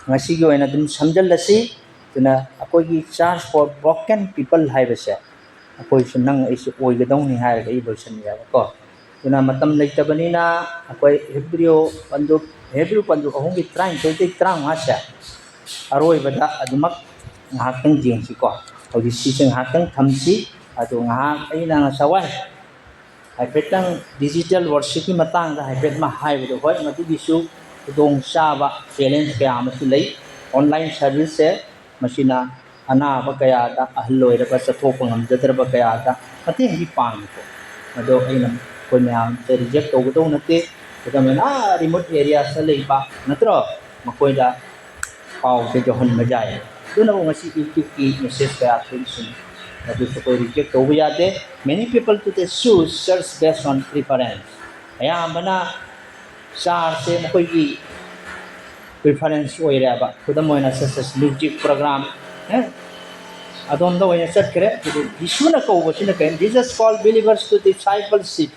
ngasi gi oina dum samjal lasi tuna akoi gi charge for broken people hai ba se akoi su nang ai su oi ga dong ni hai ga I version ya ko tuna matam leitabani na akoi Hebrew pandu ahung gi train thoi dei tra ma se aroi bada adumak ngakang jing si ko hogi si sing hakang thamsi adu ngak aina nga sawai haipetang digital worship ki matang da haipet ma hai bu hoi matu bisu dong sa ba challenge kaya amasu lei online service se masina ana ba kaya da ahloi ra ba sathok ngam jadar ba kaya da ati hi pang ko ado aina ko myam se reject to do nate kadamena remote area sa lei ba natro makoi da pau se johan majai duna bo ngasi youtube ki message kaya solution adu so koi reject to ya de many people to the choose search based on preference aya mana sar se makoi ki preference oira ba kudamoina such music program adonda oina set kare isuna ko bosina kan Jesus called believers to discipleship.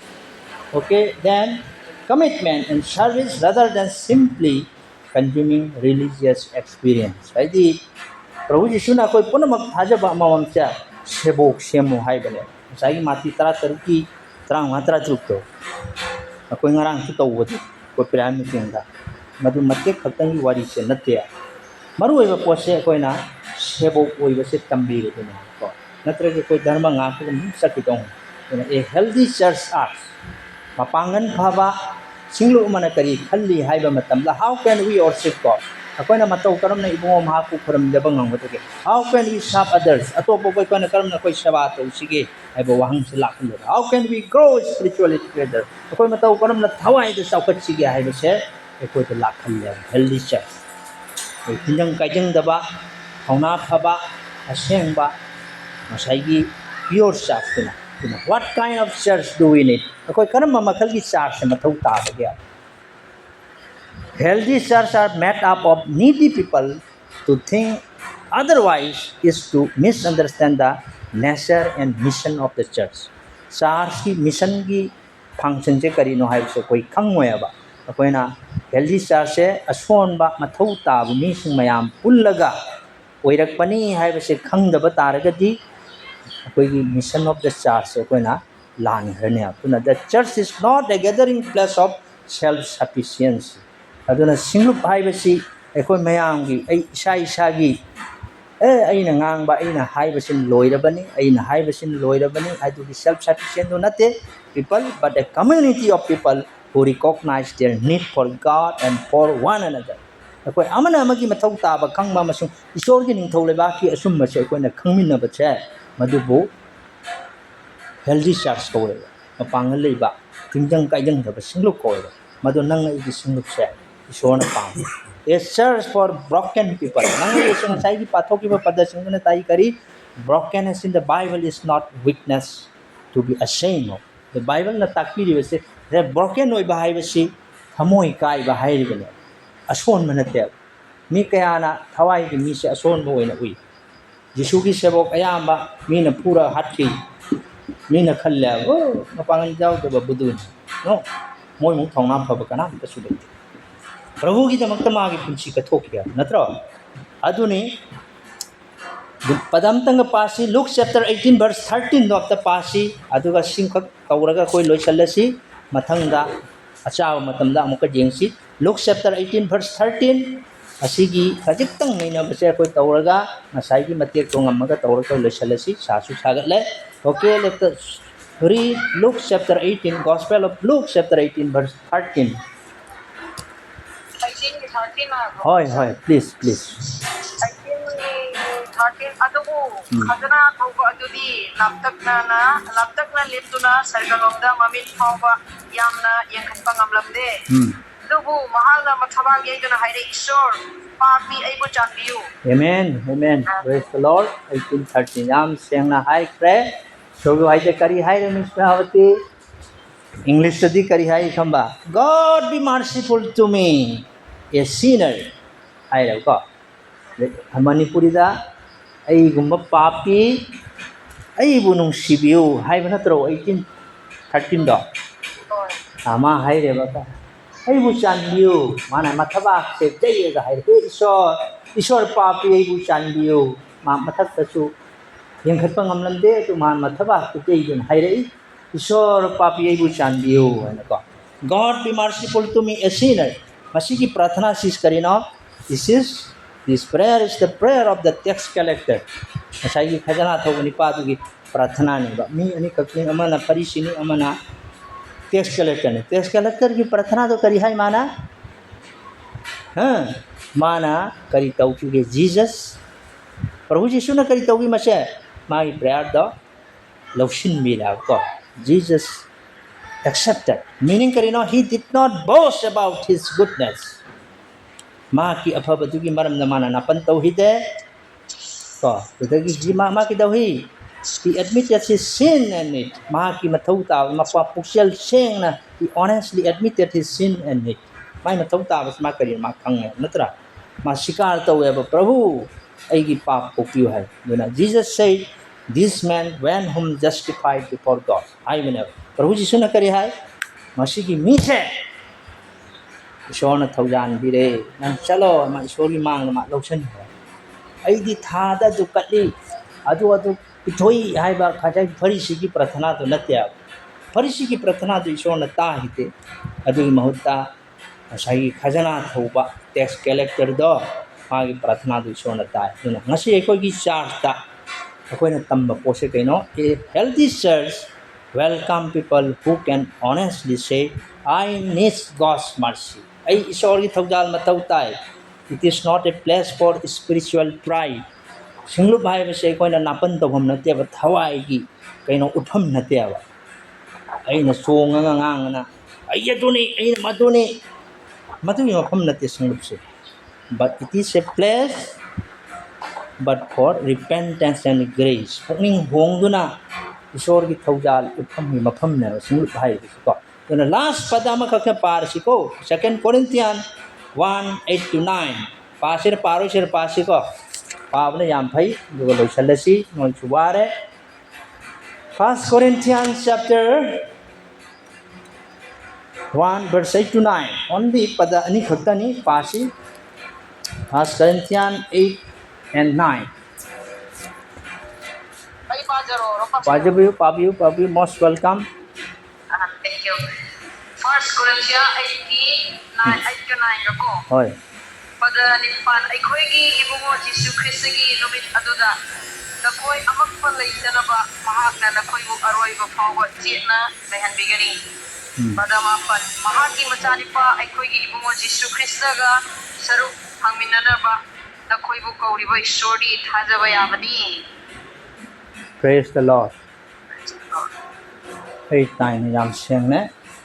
Okay, then commitment and service rather than simply consuming religious experience. Right? The Prabhu Yishuna koi punamak thajaba mawam cha sebok semu hai bane. Sai mati tara taruki trang matra trukto. Koi ngarang tu tau wadi koi prayer meeting da. Madu matte khatang hi wari se natia. Maru oiba pose koi na sebok oiba se tambi ro dina ko. Natra ke koi dharma nga ko sakitong. A healthy church acts mapangan phaba singlu mana kari khalli haiba matamla how can we worship God akoina matau karam na ibungo mahaku kharam jabang ngam botoke how can we serve others atopo koi kana karam na koi sewa to sige haiba wahang sila khalo how can we grow spiritually together akoi matau karam na thawai de saukat sige haiba se ekoi de lakhalle healthy church tinjang kaijang daba hauna phaba asengba masaigi pure church na what kind of church do we need? Akoi karama makal ki church ma thau ta ba gya. Healthy church are made up of needy people. To think otherwise is to misunderstand the nature and mission of the church. Church ki mission ki function je kari no hai so koi khang moya ba. Akoi na healthy church se ason ba ma thau ta bu mi sing mayam pullaga oirak pani hai ba se khang da ba taraga di the mission of the church the church is not a gathering place of self-sufficiency. Aduna single privacy ekoi mayam gi ai isa gi aina ngang ba aina haibasin loirabani aina haibasin loirabani adu gi self-sufficient do nate people but a community of people who recognize their need for God and for one another. Ekoi amana amagi mathau ta ba khangma masung isor gi ning thau le ba ki asum ma se ekoi na khangmin na ba che madubu healthy church ko mapangal leiba tingjang kaijang da singlu ko madu nang ai gi singlu se isona pang a church for broken people nang ai sing sai gi pathoki ba pada singna tai kari brokenness in the Bible is not weakness to be ashamed of. The Bible na takpi ri se the broken oi ba hai ba si thamoi kai ba hai ri ason manate mi kaya na thawai gi mi se ason mo ina ui जिसु की सेवक अयाम mean पूरा हाथी mean खल्ले मपांगन जाऊदब बुदुन no मोय मुख थौना फब कना तसु लेते प्रभु की दमक मागी पुंसी कथोकिया नत्रो अदुनी पदम तंग पासी Luke chapter 18 verse 13 of the पासी अदुगा सिंखक तौरगा कोई लोइसल्लसी मथंगदा अचाव मतमदा अमुक जेंसी लुक चैप्टर 18 verse 13 असिगी खजितंग नैना बसे कोई तौरगा मसाइगी मतेक तोंगमगा तौरगा लोइसल्लसी सासु सागले okay let us read Luke chapter 18 Gospel of Luke chapter 18 verse 13 Hoy hoy please 13 adubu khadana thauba adudi laptakna leptuna sargalomda mamit phawba yamna yenkhatpa ngamlamde adubu mahalna mathabag yaiduna haire ishor papi aibu chanbiyu amen praise the Lord 18:13 yam sengna hai kre sogu haide kari hai Miss Pravati English study kari hai khamba God be merciful to me a sinner hai ra ko Manipuri da ai gumba papi ai bunung sibiu hai bana tro 18:13 do ama hai re baka ai bu chanbiu mana mathaba se dei ga hai he isor papi ai bu chanbiu ma mathak tasu yengkhatpa ngamlamde tu man mathaba tu dei gun hai re isor papi ai bu chanbiu ana ko God be merciful to me a sinner masi ki प्रार्थना sis karina this prayer is the prayer of the tax collector asai ki khajana thogni padu ki प्रार्थना ni ba mi ani kakling amana parisini amana tax collector की प्रार्थना तो करी है माना हाँ माना करी तौकी के जीसस प्रभु यीशु ने करी तौकी मसे मागी प्रेयर दो लवशिन मिला को जीसस accepted meaning करी no he did not boast about his goodness माँ की अफबदु की मरम नमाना नापन तौहीदे तो उधगी जी माँ की तौही he admitted his sin and it माँ की मथौता मपा पुक्षल सेंग ना he honestly admitted his sin and it माँ मथौता बस माँ करिए माँ खंगे नतरा माँ शिकार तो है प्रभु ऐगी पाप कोपियो है दुना Jesus said this man when whom justified before God आई मने प्रभु यीशु ने करी है मसी की मीठे ईश्वर ने थौजान बिरे नंग चलो मा ईश्वर की मांग मा लौसन है ऐदी थादा दुकली अदु पिथोई हाइबा खाजाई फरीसी की प्रार्थना तो नत्या फरीसी की प्रार्थना तो ईश्वर ने ता हिते अदु महत्ता असाई खजाना थौबा टैक्स कलेक्टर दो मागी प्रार्थना तो ईश्वर ने ता दुना ngasi ekoi gi charge ta akoi na tamba pose kaino a healthy church welcome people who can honestly say I need God's mercy ai ईश्वर की थौजाल मतौता it is not a place for spiritual pride सिंगलु भाई बसे कोइना नापन तोभम नतेबा थवाई की कइनो उठम नतेबा अइना सोंगा ngang ai aduni ai maduni maduni मफम नते सिंगलु से but it is a place but for repentance and grace पुनिंग होंगदुना ईश्वर की थौजाल उठम मफम न सिंगलु भाई बसे को तो लास्ट पदामा कखे पारसिको 2 Corinthians 1:8-9 पासिर पारो सिर पासिको पावने याम फई दुगो लोइसल्लसी known सुवारे 1 Corinthians chapter 1 verse 8-9 only pada ani khaktani pasi 1 Corinthians 8 and 9 ai bajaro pabiu most welcome thank you 1 Corinthians 8:9 ko hoy pada nipan aikhoigi ibungo Jesu Christ gi numit aduda nakoi amak pa leitana ba mahakna nakoi bu aroi ba phawa chitna lehan bigani pada mapan mahaki machani pa aikhoigi ibungo Jesu Christ ga saru hangminana ba nakoi bu kauri ba ishori thajaba yabani praise the Lord hey time yam sengne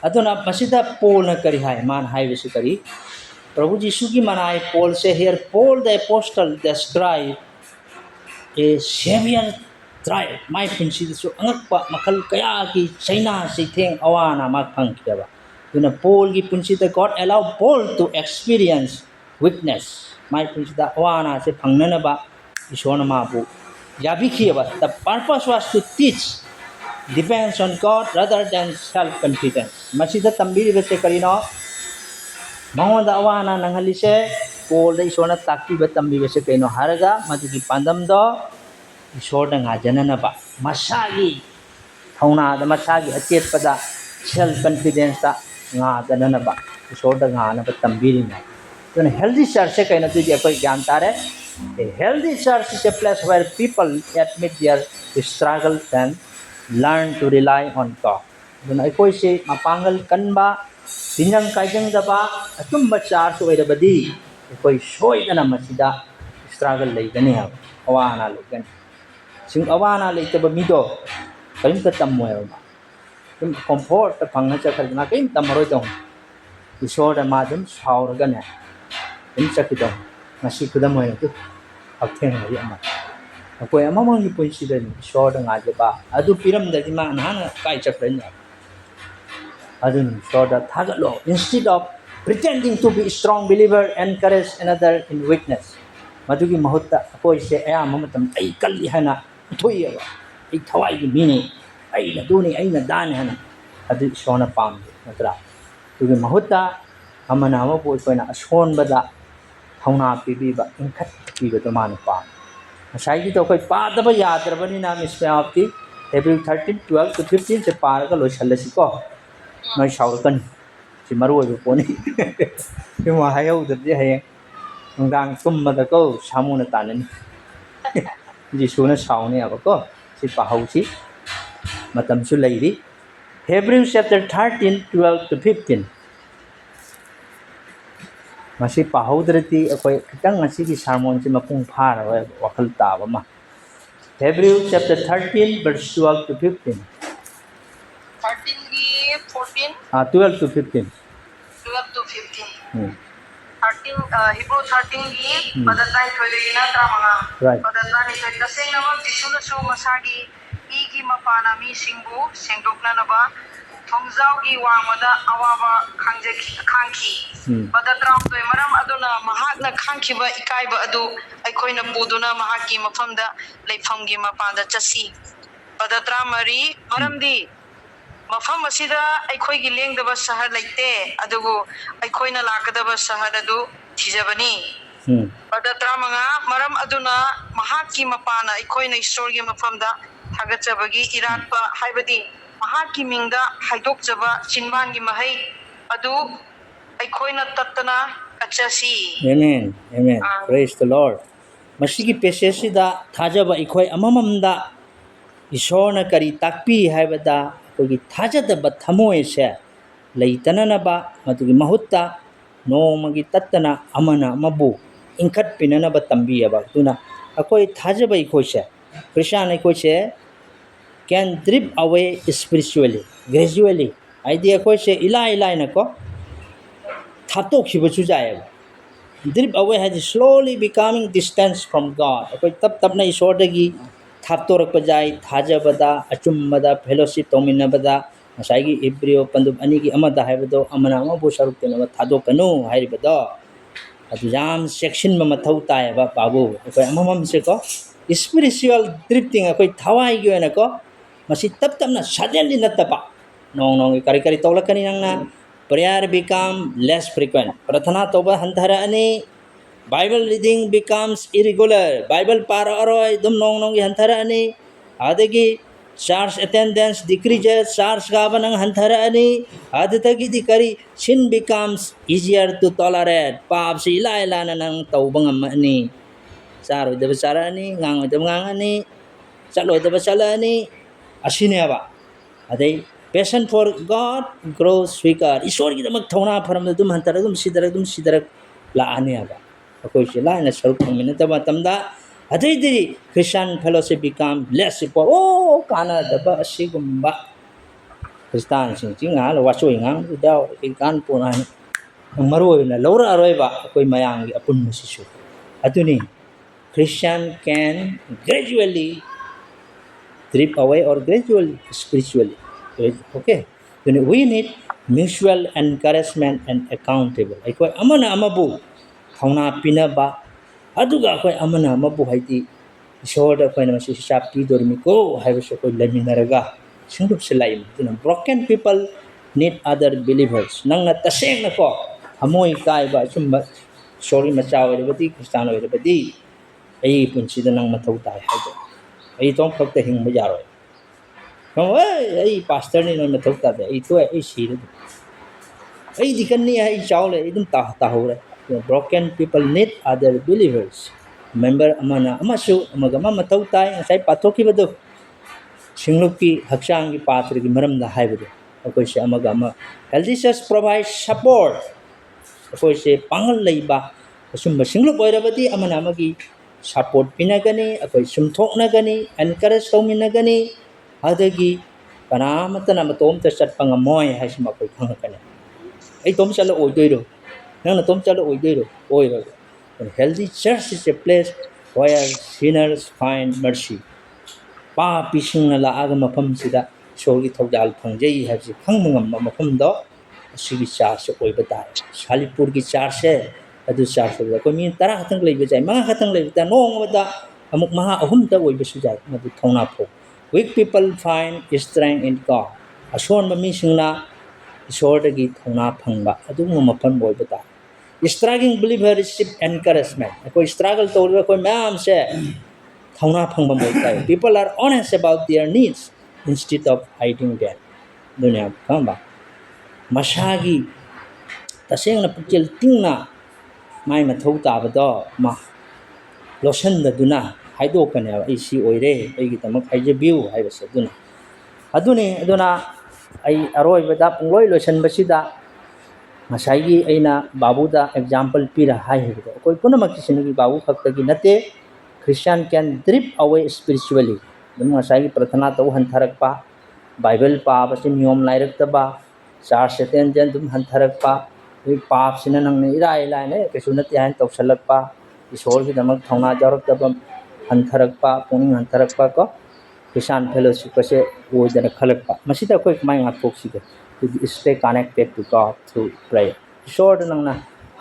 aduna pasida Paul na kari hai man hai wisi kari प्रभु यीशु की मनाए Paul से here Paul the apostle describe a savior tribe my punchi so angakpa makal kaya ki chaina se theng awana ma phang kiaba tuna Paul ki punchi the God allow Paul to experience weakness my punchi da awana se phangnana ba ishona ma bu yabikhiyaba. The purpose was to teach depends on God rather than self-confidence. Masida tambiri bese karino mangonda awana nanghalise polda isona takti ba tambi bese kaino haraga madugi pandam do isorda ngajana ba masagi thauna da masagi achet pada self confidence ta ngajana ba isorda ngana ba tambiri na. So healthy church se kaino tuje koi gyan tare. A healthy church is a place where people admit their struggles and learn to rely on God. Duna ikoi se mapangal kanba tinjang kaijang daba atumba church oirabadi ikoi soidana masida struggle leigani ha awana leigani sing awana leitaba mido kaimta tammoy ba tum comfort ta phangna chakharna kaim tamaroi tong isoda madum sauraga ne tum chakito ngasi kudam hoy tu akthen hari ama akoi amamang ni poinsi den isoda ngajaba adu piram da ma nana kai chakranya adun soda thagalo instead of pretending to be a strong believer encourage another in weakness madugi mahutta akoi se aya mamatam ai kalli hana thoiya ai thawai gi mini ai na duni ai na dan hana adu sona pam natra tugi mahutta amana ma poi koina ason bada thauna pibi ba inkhat pi ga man pam asai gi to koi pa da ba yadra bani na mispe apti April 13 12 to 15 se par ga lo chalasi ko noi saurakan si maroi bu poni nhưng mà hay hậu được chứ hay đang tum mà da ko samu na tanani ji suna sau ne aba ko si pa hau si matam su leiri Hebrews chapter 13 12 to 15 masi pa hau drati akoi kitang ngasi ki sermon si mapung phar wakal ta ba ma Hebrews chapter 13 verse 12 to 15 13 gi 14 12 to 15 12 to 15 Hebrew 13 gi padatrai thoidina tramanga Right. padatrani thoida sengna jisuna su masagi igi mapana mi singbu sengdokna naba thongjau gi wamada awaba khangki padatrau toy maram aduna mahakna khangkiba ikaiba adu aikoina buduna mahaki mafamda leifamgi mapanda chasi padatra mari maramdi mafam asida aikoigi lengdaba sahar leite adugu aikoina lakadaba sahar adu thijabani padatra manga maram aduna mahaki mapana aikoina isorgi mafamda thagachabagi iratpa haibadi mahaki mingda haidokjaba chinbangi mahai adu aikoina tattana kachasi Amen. Amen. Praise the Lord. Masigi pesesi da thajaba ikoi amamamda isona kari takpi haibada kogi thajada ba thamoi se leitana na ba matugi mahutta no magi tattana amana mabu inkhat pinana ba tambi aba tuna akoi thajaba ikoi se Christian ikoi se can drift away spiritually gradually idea koi se ilai na ko thato khiba chu jayaba drift away has slowly becoming distance from God akoi tap na isor dagi thapto rak pajai thajabada achummada fellowship tominabada masagi ibrio pandub ani gi amada haibado amana ma bo saruk tena thado kanu haibado adu jam section ma mathau tai ba babu akoi amamam se ko spiritual drifting akoi thawai gi na ko masi tap na suddenly natapa nong kari tolakani nang na prayer become less frequent prathana toba hanthara ani Bible reading becomes irregular. Bible para aroy dum nong hantara ani adagi church attendance decreases church gabanang hantara ani adatagi dikari sin becomes easier to tolerate pap si ila na nang taubang ani saroy da basara ani ngangoy da ngangani saloy da basala ani asine ba adai passion for God grows weaker isor gi damak thona pharam dum hantara dum sidarak la ani aba akoi se la na saruk thangmina taba tamda adai Christian fellowship become less oh kana daba asigumba Christian sing jinga la wasoi ngang daw kan puna maroi na lora aroi ba akoi mayang gi apun masisu atuni Christian can gradually drift away or gradually spiritually okay then we need mutual encouragement and accountable akoi amana amabu thongna pinaba aduga koi amana mabu haiti ꯏꯁꯣꯔꯗ ꯑꯩꯈꯣꯏꯅ ꯃꯁꯤ ꯍꯤꯁꯥꯞ ꯄꯤꯗꯣꯔꯤꯃꯤꯀꯣ ꯍꯥꯏꯕꯁꯨ ꯑꯩꯈꯣꯏ ꯂꯩꯃꯤꯟꯅꯔꯒ ꯁꯤꯡꯗꯣꯛꯁꯤꯜꯂꯛꯏ ꯑꯗꯨꯅ broken people ꯅꯤꯗ other ꯕꯤꯂꯤꯚꯔꯁ ꯅꯪꯅ ꯇꯁꯦꯡꯅꯀꯣ ꯊꯃꯣꯏ ꯀꯥꯏꯕ ꯑꯆꯨꯝꯕ ꯏꯁꯣꯔꯒꯤ ꯃꯆꯥ ꯑꯣꯏꯔꯕꯗꯤ ꯈ꯭ꯔꯤꯁꯇꯥꯟ ꯑꯣꯏꯔꯕꯗꯤ ꯑꯩꯒꯤ ꯄꯨꯟꯁꯤꯗ ꯅꯪ ꯃꯊꯧ ꯇꯥꯏ ꯍꯥꯏꯗꯣ ꯑꯩ ꯏꯇꯣꯝ ꯈꯛꯇ ꯍꯤꯡꯕ ꯌꯥꯔꯣꯏ ꯑꯩ ꯄꯥꯁꯇꯔꯅꯤ ꯅꯣꯏ ꯃꯊꯧ ꯇꯥꯗꯦ ꯑꯩ ꯊꯣꯛꯑꯦ ꯑꯩ ꯁꯤꯔꯦ ꯑꯩ ꯗꯤꯀꯟꯅꯤ ꯑꯩ ꯆꯥꯎꯂꯦ ꯑꯩ ꯑꯗꯨꯝ ꯇꯥꯍꯧꯔꯦ ꯕ꯭ꯔꯣꯀꯟ ꯄꯤꯄꯜ ꯅꯤꯗ ꯑꯗꯔ ꯕꯤꯂꯤꯚꯔꯁ ꯃꯦꯝꯕꯔ ꯑꯃꯅ ꯑꯃꯁꯨ ꯑꯃꯒ ꯑꯃ ꯃꯊꯧ ꯇꯥꯏ ꯉꯁꯥꯏ ꯄꯥꯊꯣꯛꯈꯤꯕꯗꯨ ꯁꯤꯡꯂꯨꯞꯀꯤ ꯍꯛꯆꯥꯡꯒꯤ ꯄꯥꯇ꯭ꯔꯒꯤ ꯃꯔꯝꯗ ꯍꯥꯏꯕꯗꯨ ꯑꯩꯈꯣꯏꯁꯦ ꯑꯃꯒ ꯑꯃ ꯍꯦꯜꯗꯤ ꯆꯔꯆ ꯄ꯭ꯔꯣꯚꯥꯏꯗ ꯁꯄꯣꯔꯠ ꯑꯩꯈꯣꯏꯁꯦ ꯄꯥꯡꯒꯜ ꯂꯩꯕ ꯑꯁꯨꯝꯕ ꯁꯤꯡꯂꯨꯞ ꯑꯣꯏꯔꯕꯗꯤ ꯑꯃꯅ ꯑꯃꯒꯤ ꯁꯄꯣꯔꯠ ꯄꯤꯅꯒꯅꯤ ꯑꯩꯈꯣꯏ ꯆꯨꯝꯊꯣꯛꯅꯒꯅꯤ ꯑꯦꯟꯀꯔꯦꯖ ꯇꯧꯃꯤꯟꯅꯒꯅꯤ ꯑꯗꯒꯤ ꯀꯅꯥꯃꯠꯇꯅ ꯃꯇꯣꯝꯇ ꯆꯠꯄ ꯉꯝꯃꯣꯏ ꯍꯥꯏꯁꯤꯃ ꯑꯩꯈꯣꯏ ꯈꯪꯉꯛꯀꯅꯤ ꯑꯩ ꯇꯣꯝ ꯆꯠꯂ ꯑꯣꯏꯗꯣꯏꯔꯣ ꯅꯪꯅ ꯇꯣꯝ ꯆꯠꯂ ꯑꯣꯏꯗꯣꯏꯔꯣ ꯑꯣꯏꯔꯣꯏ ꯍꯦꯜꯗꯤ ꯆꯔꯆ ꯏꯁ ꯑꯦ ꯄ꯭ꯂꯦꯁ ꯋꯦꯌꯔ ꯁꯤꯅꯔꯁ ꯐꯥꯏꯟ ꯃꯔꯁꯤ ꯄꯥꯄꯤꯁꯤꯡꯅ ꯂꯥꯛꯑꯒ ꯃꯐꯝꯁꯤꯗ ꯏꯁꯣꯔꯒꯤ ꯊꯧꯖꯥꯜ ꯐꯪꯖꯩ ꯍꯥꯏꯕꯁꯤ ꯈꯪꯕ ꯉꯝꯕ ꯃꯐꯝꯗꯣ ꯑꯁꯤꯒꯤ ꯆꯥꯔꯆꯁꯦ ꯑꯣꯏꯕ ꯇꯥꯔꯦ ꯁꯥꯂꯤꯄꯨꯔꯒꯤ ꯆꯥꯔꯆꯁꯦ ꯑꯗꯨ ꯆꯥꯔꯆꯇꯨꯗ ꯑꯩꯈꯣꯏ ꯃꯤ 10 ꯈꯛꯇꯪ ꯂꯩꯕ ꯌꯥꯏ 5 ꯈꯛꯇꯪ ꯂꯩꯕ ꯌꯥꯏ ꯅꯣꯡꯃꯗ ꯑꯃꯨꯛ 5 ꯑꯍꯨꯝꯇ ꯑꯣꯏꯕꯁꯨ ꯌꯥꯏ ꯃꯗꯨ ꯊꯧꯅꯥ ꯐꯧ weak people find strength in God ꯑꯁꯣꯟꯕ ꯃꯤꯁꯤꯡꯅ ꯏꯁꯣꯔꯗꯒꯤ ꯊꯧꯅꯥ ꯐꯪꯕ ꯑꯗꯨꯒꯨꯝꯕ ꯃꯐꯝ ꯑꯣꯏꯕ ꯇꯥꯏ struggling believer receive encouragement ꯑꯩꯈꯣꯏ struggle ꯇꯧꯔꯤꯕ ꯑꯩꯈꯣই ꯃꯌꯥꯝꯁꯦ ꯊꯧꯅꯥ ꯐꯪꯕ ꯑꯣꯏ ꯇꯥꯏ people are honest about their needs instead of hiding them ꯑꯗꯨꯅ ꯈꯪꯕ ꯃꯁꯥꯒꯤ ꯇꯁꯦꯡꯅ ꯄꯨꯛꯆꯦꯜ ꯇꯤꯡꯅ ꯃꯥꯏ ꯃꯊꯧ ꯇꯥꯕꯗꯣ ꯃꯥ ꯂꯣꯠꯁꯤꯟꯗꯗꯨꯅ ꯍꯥꯏꯗꯣꯛꯀꯅꯦꯕ ꯑꯩ ꯁꯤ ꯑꯣꯏꯔꯦ ꯑꯩꯒꯤꯗꯃꯛ ꯍꯥꯏꯖꯕꯤꯌꯨ ꯍꯥꯏꯕꯁꯦ ꯑꯗꯨꯅ ꯑꯩ ꯑꯔꯣꯏꯕꯗ ꯄꯨꯡꯂꯣꯏ ꯂꯣꯏꯁꯤꯟꯕꯁꯤꯗ ꯉꯁꯥꯏꯒꯤ ꯑꯩꯅ ꯕꯥꯕꯨꯗ ꯑꯦꯛꯖꯥꯝꯄꯜ ꯄꯤꯔ ꯍꯥꯏꯈꯤꯕꯗꯣ ꯑꯩꯈꯣꯏ ꯄꯨꯝꯅꯃꯛꯀꯤꯁꯤꯅꯒꯤ ꯕꯥꯕꯨ ꯈꯛꯇꯒꯤ ꯅꯠꯇꯦ ꯈ꯭ꯔꯤꯁꯇꯤꯌꯥꯟ ꯀꯦꯟ ꯗ꯭ꯔꯤꯞ ꯑꯋꯦ ꯁ꯭ꯄꯤꯔꯤꯆꯨꯋꯦꯂꯤ ꯑꯗꯨꯝ ꯉꯁꯥꯏꯒꯤ ꯄ꯭ꯔꯊꯅꯥ ꯇꯧ ꯍꯟꯊꯔꯛꯄ ꯕꯥꯏꯕꯜ ꯄꯥꯕꯁꯤ ꯅꯤꯌꯣꯝ ꯅꯥꯏꯔꯛꯇꯕ ꯆꯥꯔꯆ ꯑꯦꯇꯦꯟꯗꯦꯟꯁ ꯑꯗꯨꯝ ꯍꯟꯊꯔꯛꯄ ꯑꯗꯩ ꯄꯥꯞꯁꯤꯅ ꯅꯪꯅ ꯏꯔꯥꯏ ꯂꯥꯏꯅ ꯀꯩꯁꯨ ꯅꯠꯇꯦ ꯍꯥꯏꯅ ꯇꯧꯁꯜꯂꯛꯄ ꯏꯁꯣꯔꯒꯤꯗꯃꯛ ꯊꯧꯅꯥ ꯌꯥꯎꯔꯛꯇꯕ ꯍꯟꯊꯔꯛꯄ ꯄꯨꯛꯅꯤꯡ ꯍꯟꯊꯔꯛꯄ ꯀꯣ ꯈ꯭ꯔꯤꯁꯇꯤꯌꯥꯟ ꯐꯦꯂꯣꯁꯤꯞ ꯑꯁꯦ ꯑꯣꯏꯗꯅ ꯈꯜꯂꯛꯄ ꯃꯁꯤꯗ ꯑꯩꯈꯣꯏ ꯀꯃꯥꯏꯅ ꯉꯥꯛꯊꯣꯛꯁꯤꯒꯦ to stay connected to God through prayer ꯏꯁꯣꯔꯗ ꯅꯪꯅ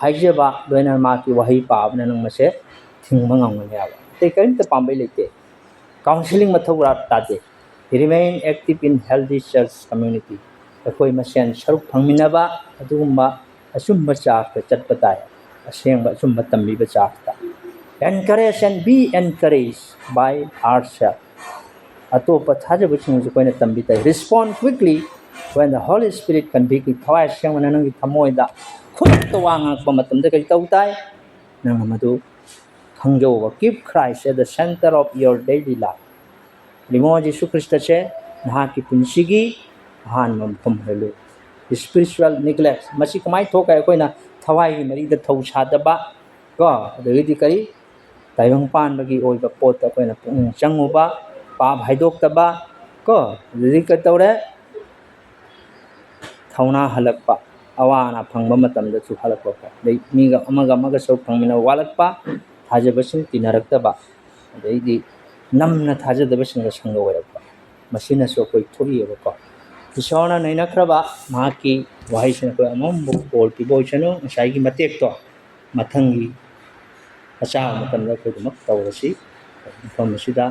ꯍꯥꯏꯖꯕ ꯂꯣꯏꯅ ꯃꯥꯒꯤ ꯋꯥꯍꯩ ꯄꯥꯕꯅ ꯅꯪ ꯃꯁꯦ ꯊꯤꯡꯕ ꯉꯝꯒꯅꯦꯕ ꯑꯇꯩ ꯀꯔꯤꯝꯇ ꯄꯥꯝꯕꯩ ꯂꯩꯇꯦ ꯀꯥꯎꯟꯁꯤꯂꯤꯡ ꯃꯊꯧ ꯇꯥꯗꯦ remain active in healthy church community ꯑꯩꯈꯣই ꯃꯁꯦꯟ ꯁꯔꯨꯛ ꯐꯪꯃꯤꯟꯅꯕ ꯑꯗꯨꯒꯨꯝꯕ ꯑꯆꯨꯝꯕ ꯆꯥꯔꯆꯇ ꯆꯠꯄ ꯇꯥꯏ ꯑꯁꯦꯡꯕ ꯑꯆꯨꯝꯕ ꯇꯝꯕꯤꯕ ꯆꯥꯔꯆꯇ encourage and be encouraged by ourselves ꯑꯇꯣꯞꯄ ꯊꯥꯖꯕꯁꯤꯡꯁꯨ ꯑꯩꯈꯣꯏꯅ ꯇꯝꯕꯤ ꯇꯥꯏ respond quickly when the Holy Spirit convict you ꯊꯋꯥꯏ ꯁꯦꯡꯕꯅ ꯅꯪꯒꯤ ꯊꯃꯣꯏꯗ ꯈꯨꯗꯛꯇ ꯋꯥ ꯉꯥꯡꯉꯛꯄ ꯃꯇꯝꯗ ꯀꯔꯤ ꯇꯧ ꯇꯥꯏ ꯅꯪꯅ ꯃꯗꯨ ꯈꯪꯖꯧꯕ keep Christ at the center of your daily life ꯂꯤꯡꯉꯣ ꯖꯤꯁꯨ ꯈ꯭ꯔꯤꯁꯇꯁꯦ ꯅꯍꯥꯛꯀꯤ ꯄꯨꯟꯁꯤꯒꯤ ꯑꯍꯥꯟꯕ ꯃꯐꯝ ꯑꯣꯏꯍꯜꯂꯨ spiritual neglect ꯃꯁꯤ ꯀꯃꯥꯏꯅ ꯊꯣꯛꯀꯦ ꯑꯩꯈꯣꯏꯅ ꯊꯋꯥꯏꯒꯤ ꯃꯔꯤꯗ ꯊꯧ ꯁꯥꯗꯕ ꯀꯣ ꯑꯗꯒꯤꯗꯤ ꯀꯔꯤ ꯇꯥꯏꯕꯪ ꯄꯥꯟꯕꯒꯤ ꯑꯣꯏꯕ ꯄꯣꯠꯇ ꯑꯩꯈꯣꯏꯅ ꯄꯨꯛꯅꯤꯡ ꯆꯪꯉꯨꯕ ꯄꯥꯞ ꯍꯥꯏꯗꯣꯛꯇꯕ ꯀꯣ ꯑꯗꯨꯗꯒꯤ ꯀꯩꯗꯧꯔꯦ ꯊꯧꯅꯥ ꯍꯜꯂꯛꯄ ꯑꯋꯥ ꯑꯅꯥ ꯐꯪꯕ ꯃꯇꯝꯗꯁꯨ ꯍꯜꯂꯛꯄ ꯑꯗꯩ ꯃꯤꯒ ꯑꯃꯒ ꯁꯔꯨꯛ ꯐꯪꯃꯤꯟꯅꯕ ꯋꯥꯠꯂꯛꯄ ꯊꯥꯖꯕꯁꯤꯡ ꯇꯤꯟꯅꯔꯛꯇꯕ ꯑꯗꯩꯗꯤ ꯅꯝꯅ ꯊꯥꯖꯗꯕꯁꯤꯡꯒ ꯁꯪꯒ ꯑꯣꯏꯔꯛꯄ ꯃꯁꯤꯅꯁꯨ ꯑꯩꯈꯣꯏ ꯊꯣꯛꯏꯕꯀꯣ ꯏꯁꯣꯔꯅ ꯅꯩꯅꯈ꯭ꯔꯕ ꯃꯍꯥꯛꯀꯤ ꯋꯥꯍꯩꯁꯤꯅ ꯑꯩꯈꯣꯏ ꯑꯃꯃꯨꯛ ꯕꯣꯔ ꯄꯤꯕ ꯑꯣꯏꯁꯅꯨ ꯉꯁꯥꯏꯒꯤ ꯃꯇꯦꯛꯇꯣ ꯃꯊꯪꯒꯤ ꯑꯆꯥꯕ ꯃꯇꯝꯗ ꯑꯩꯈꯣꯏꯗꯃꯛ ꯇꯧꯔꯁꯤ ꯃꯐꯝ ꯑꯁꯤꯗ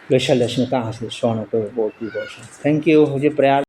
ꯂꯣꯏꯁꯤꯜꯂꯁꯤ ꯃꯇꯥꯡ ꯑꯁꯤꯗ ꯏꯁꯣꯔꯅ ꯑꯩꯈꯣꯏꯕꯨ ꯕꯣꯔ ꯄꯤꯕ ꯑꯣꯏꯁꯅꯨ ꯊꯦꯡꯛ ꯌꯨ ꯍꯧꯖꯤꯛ ꯄ꯭ꯔꯦꯌꯔ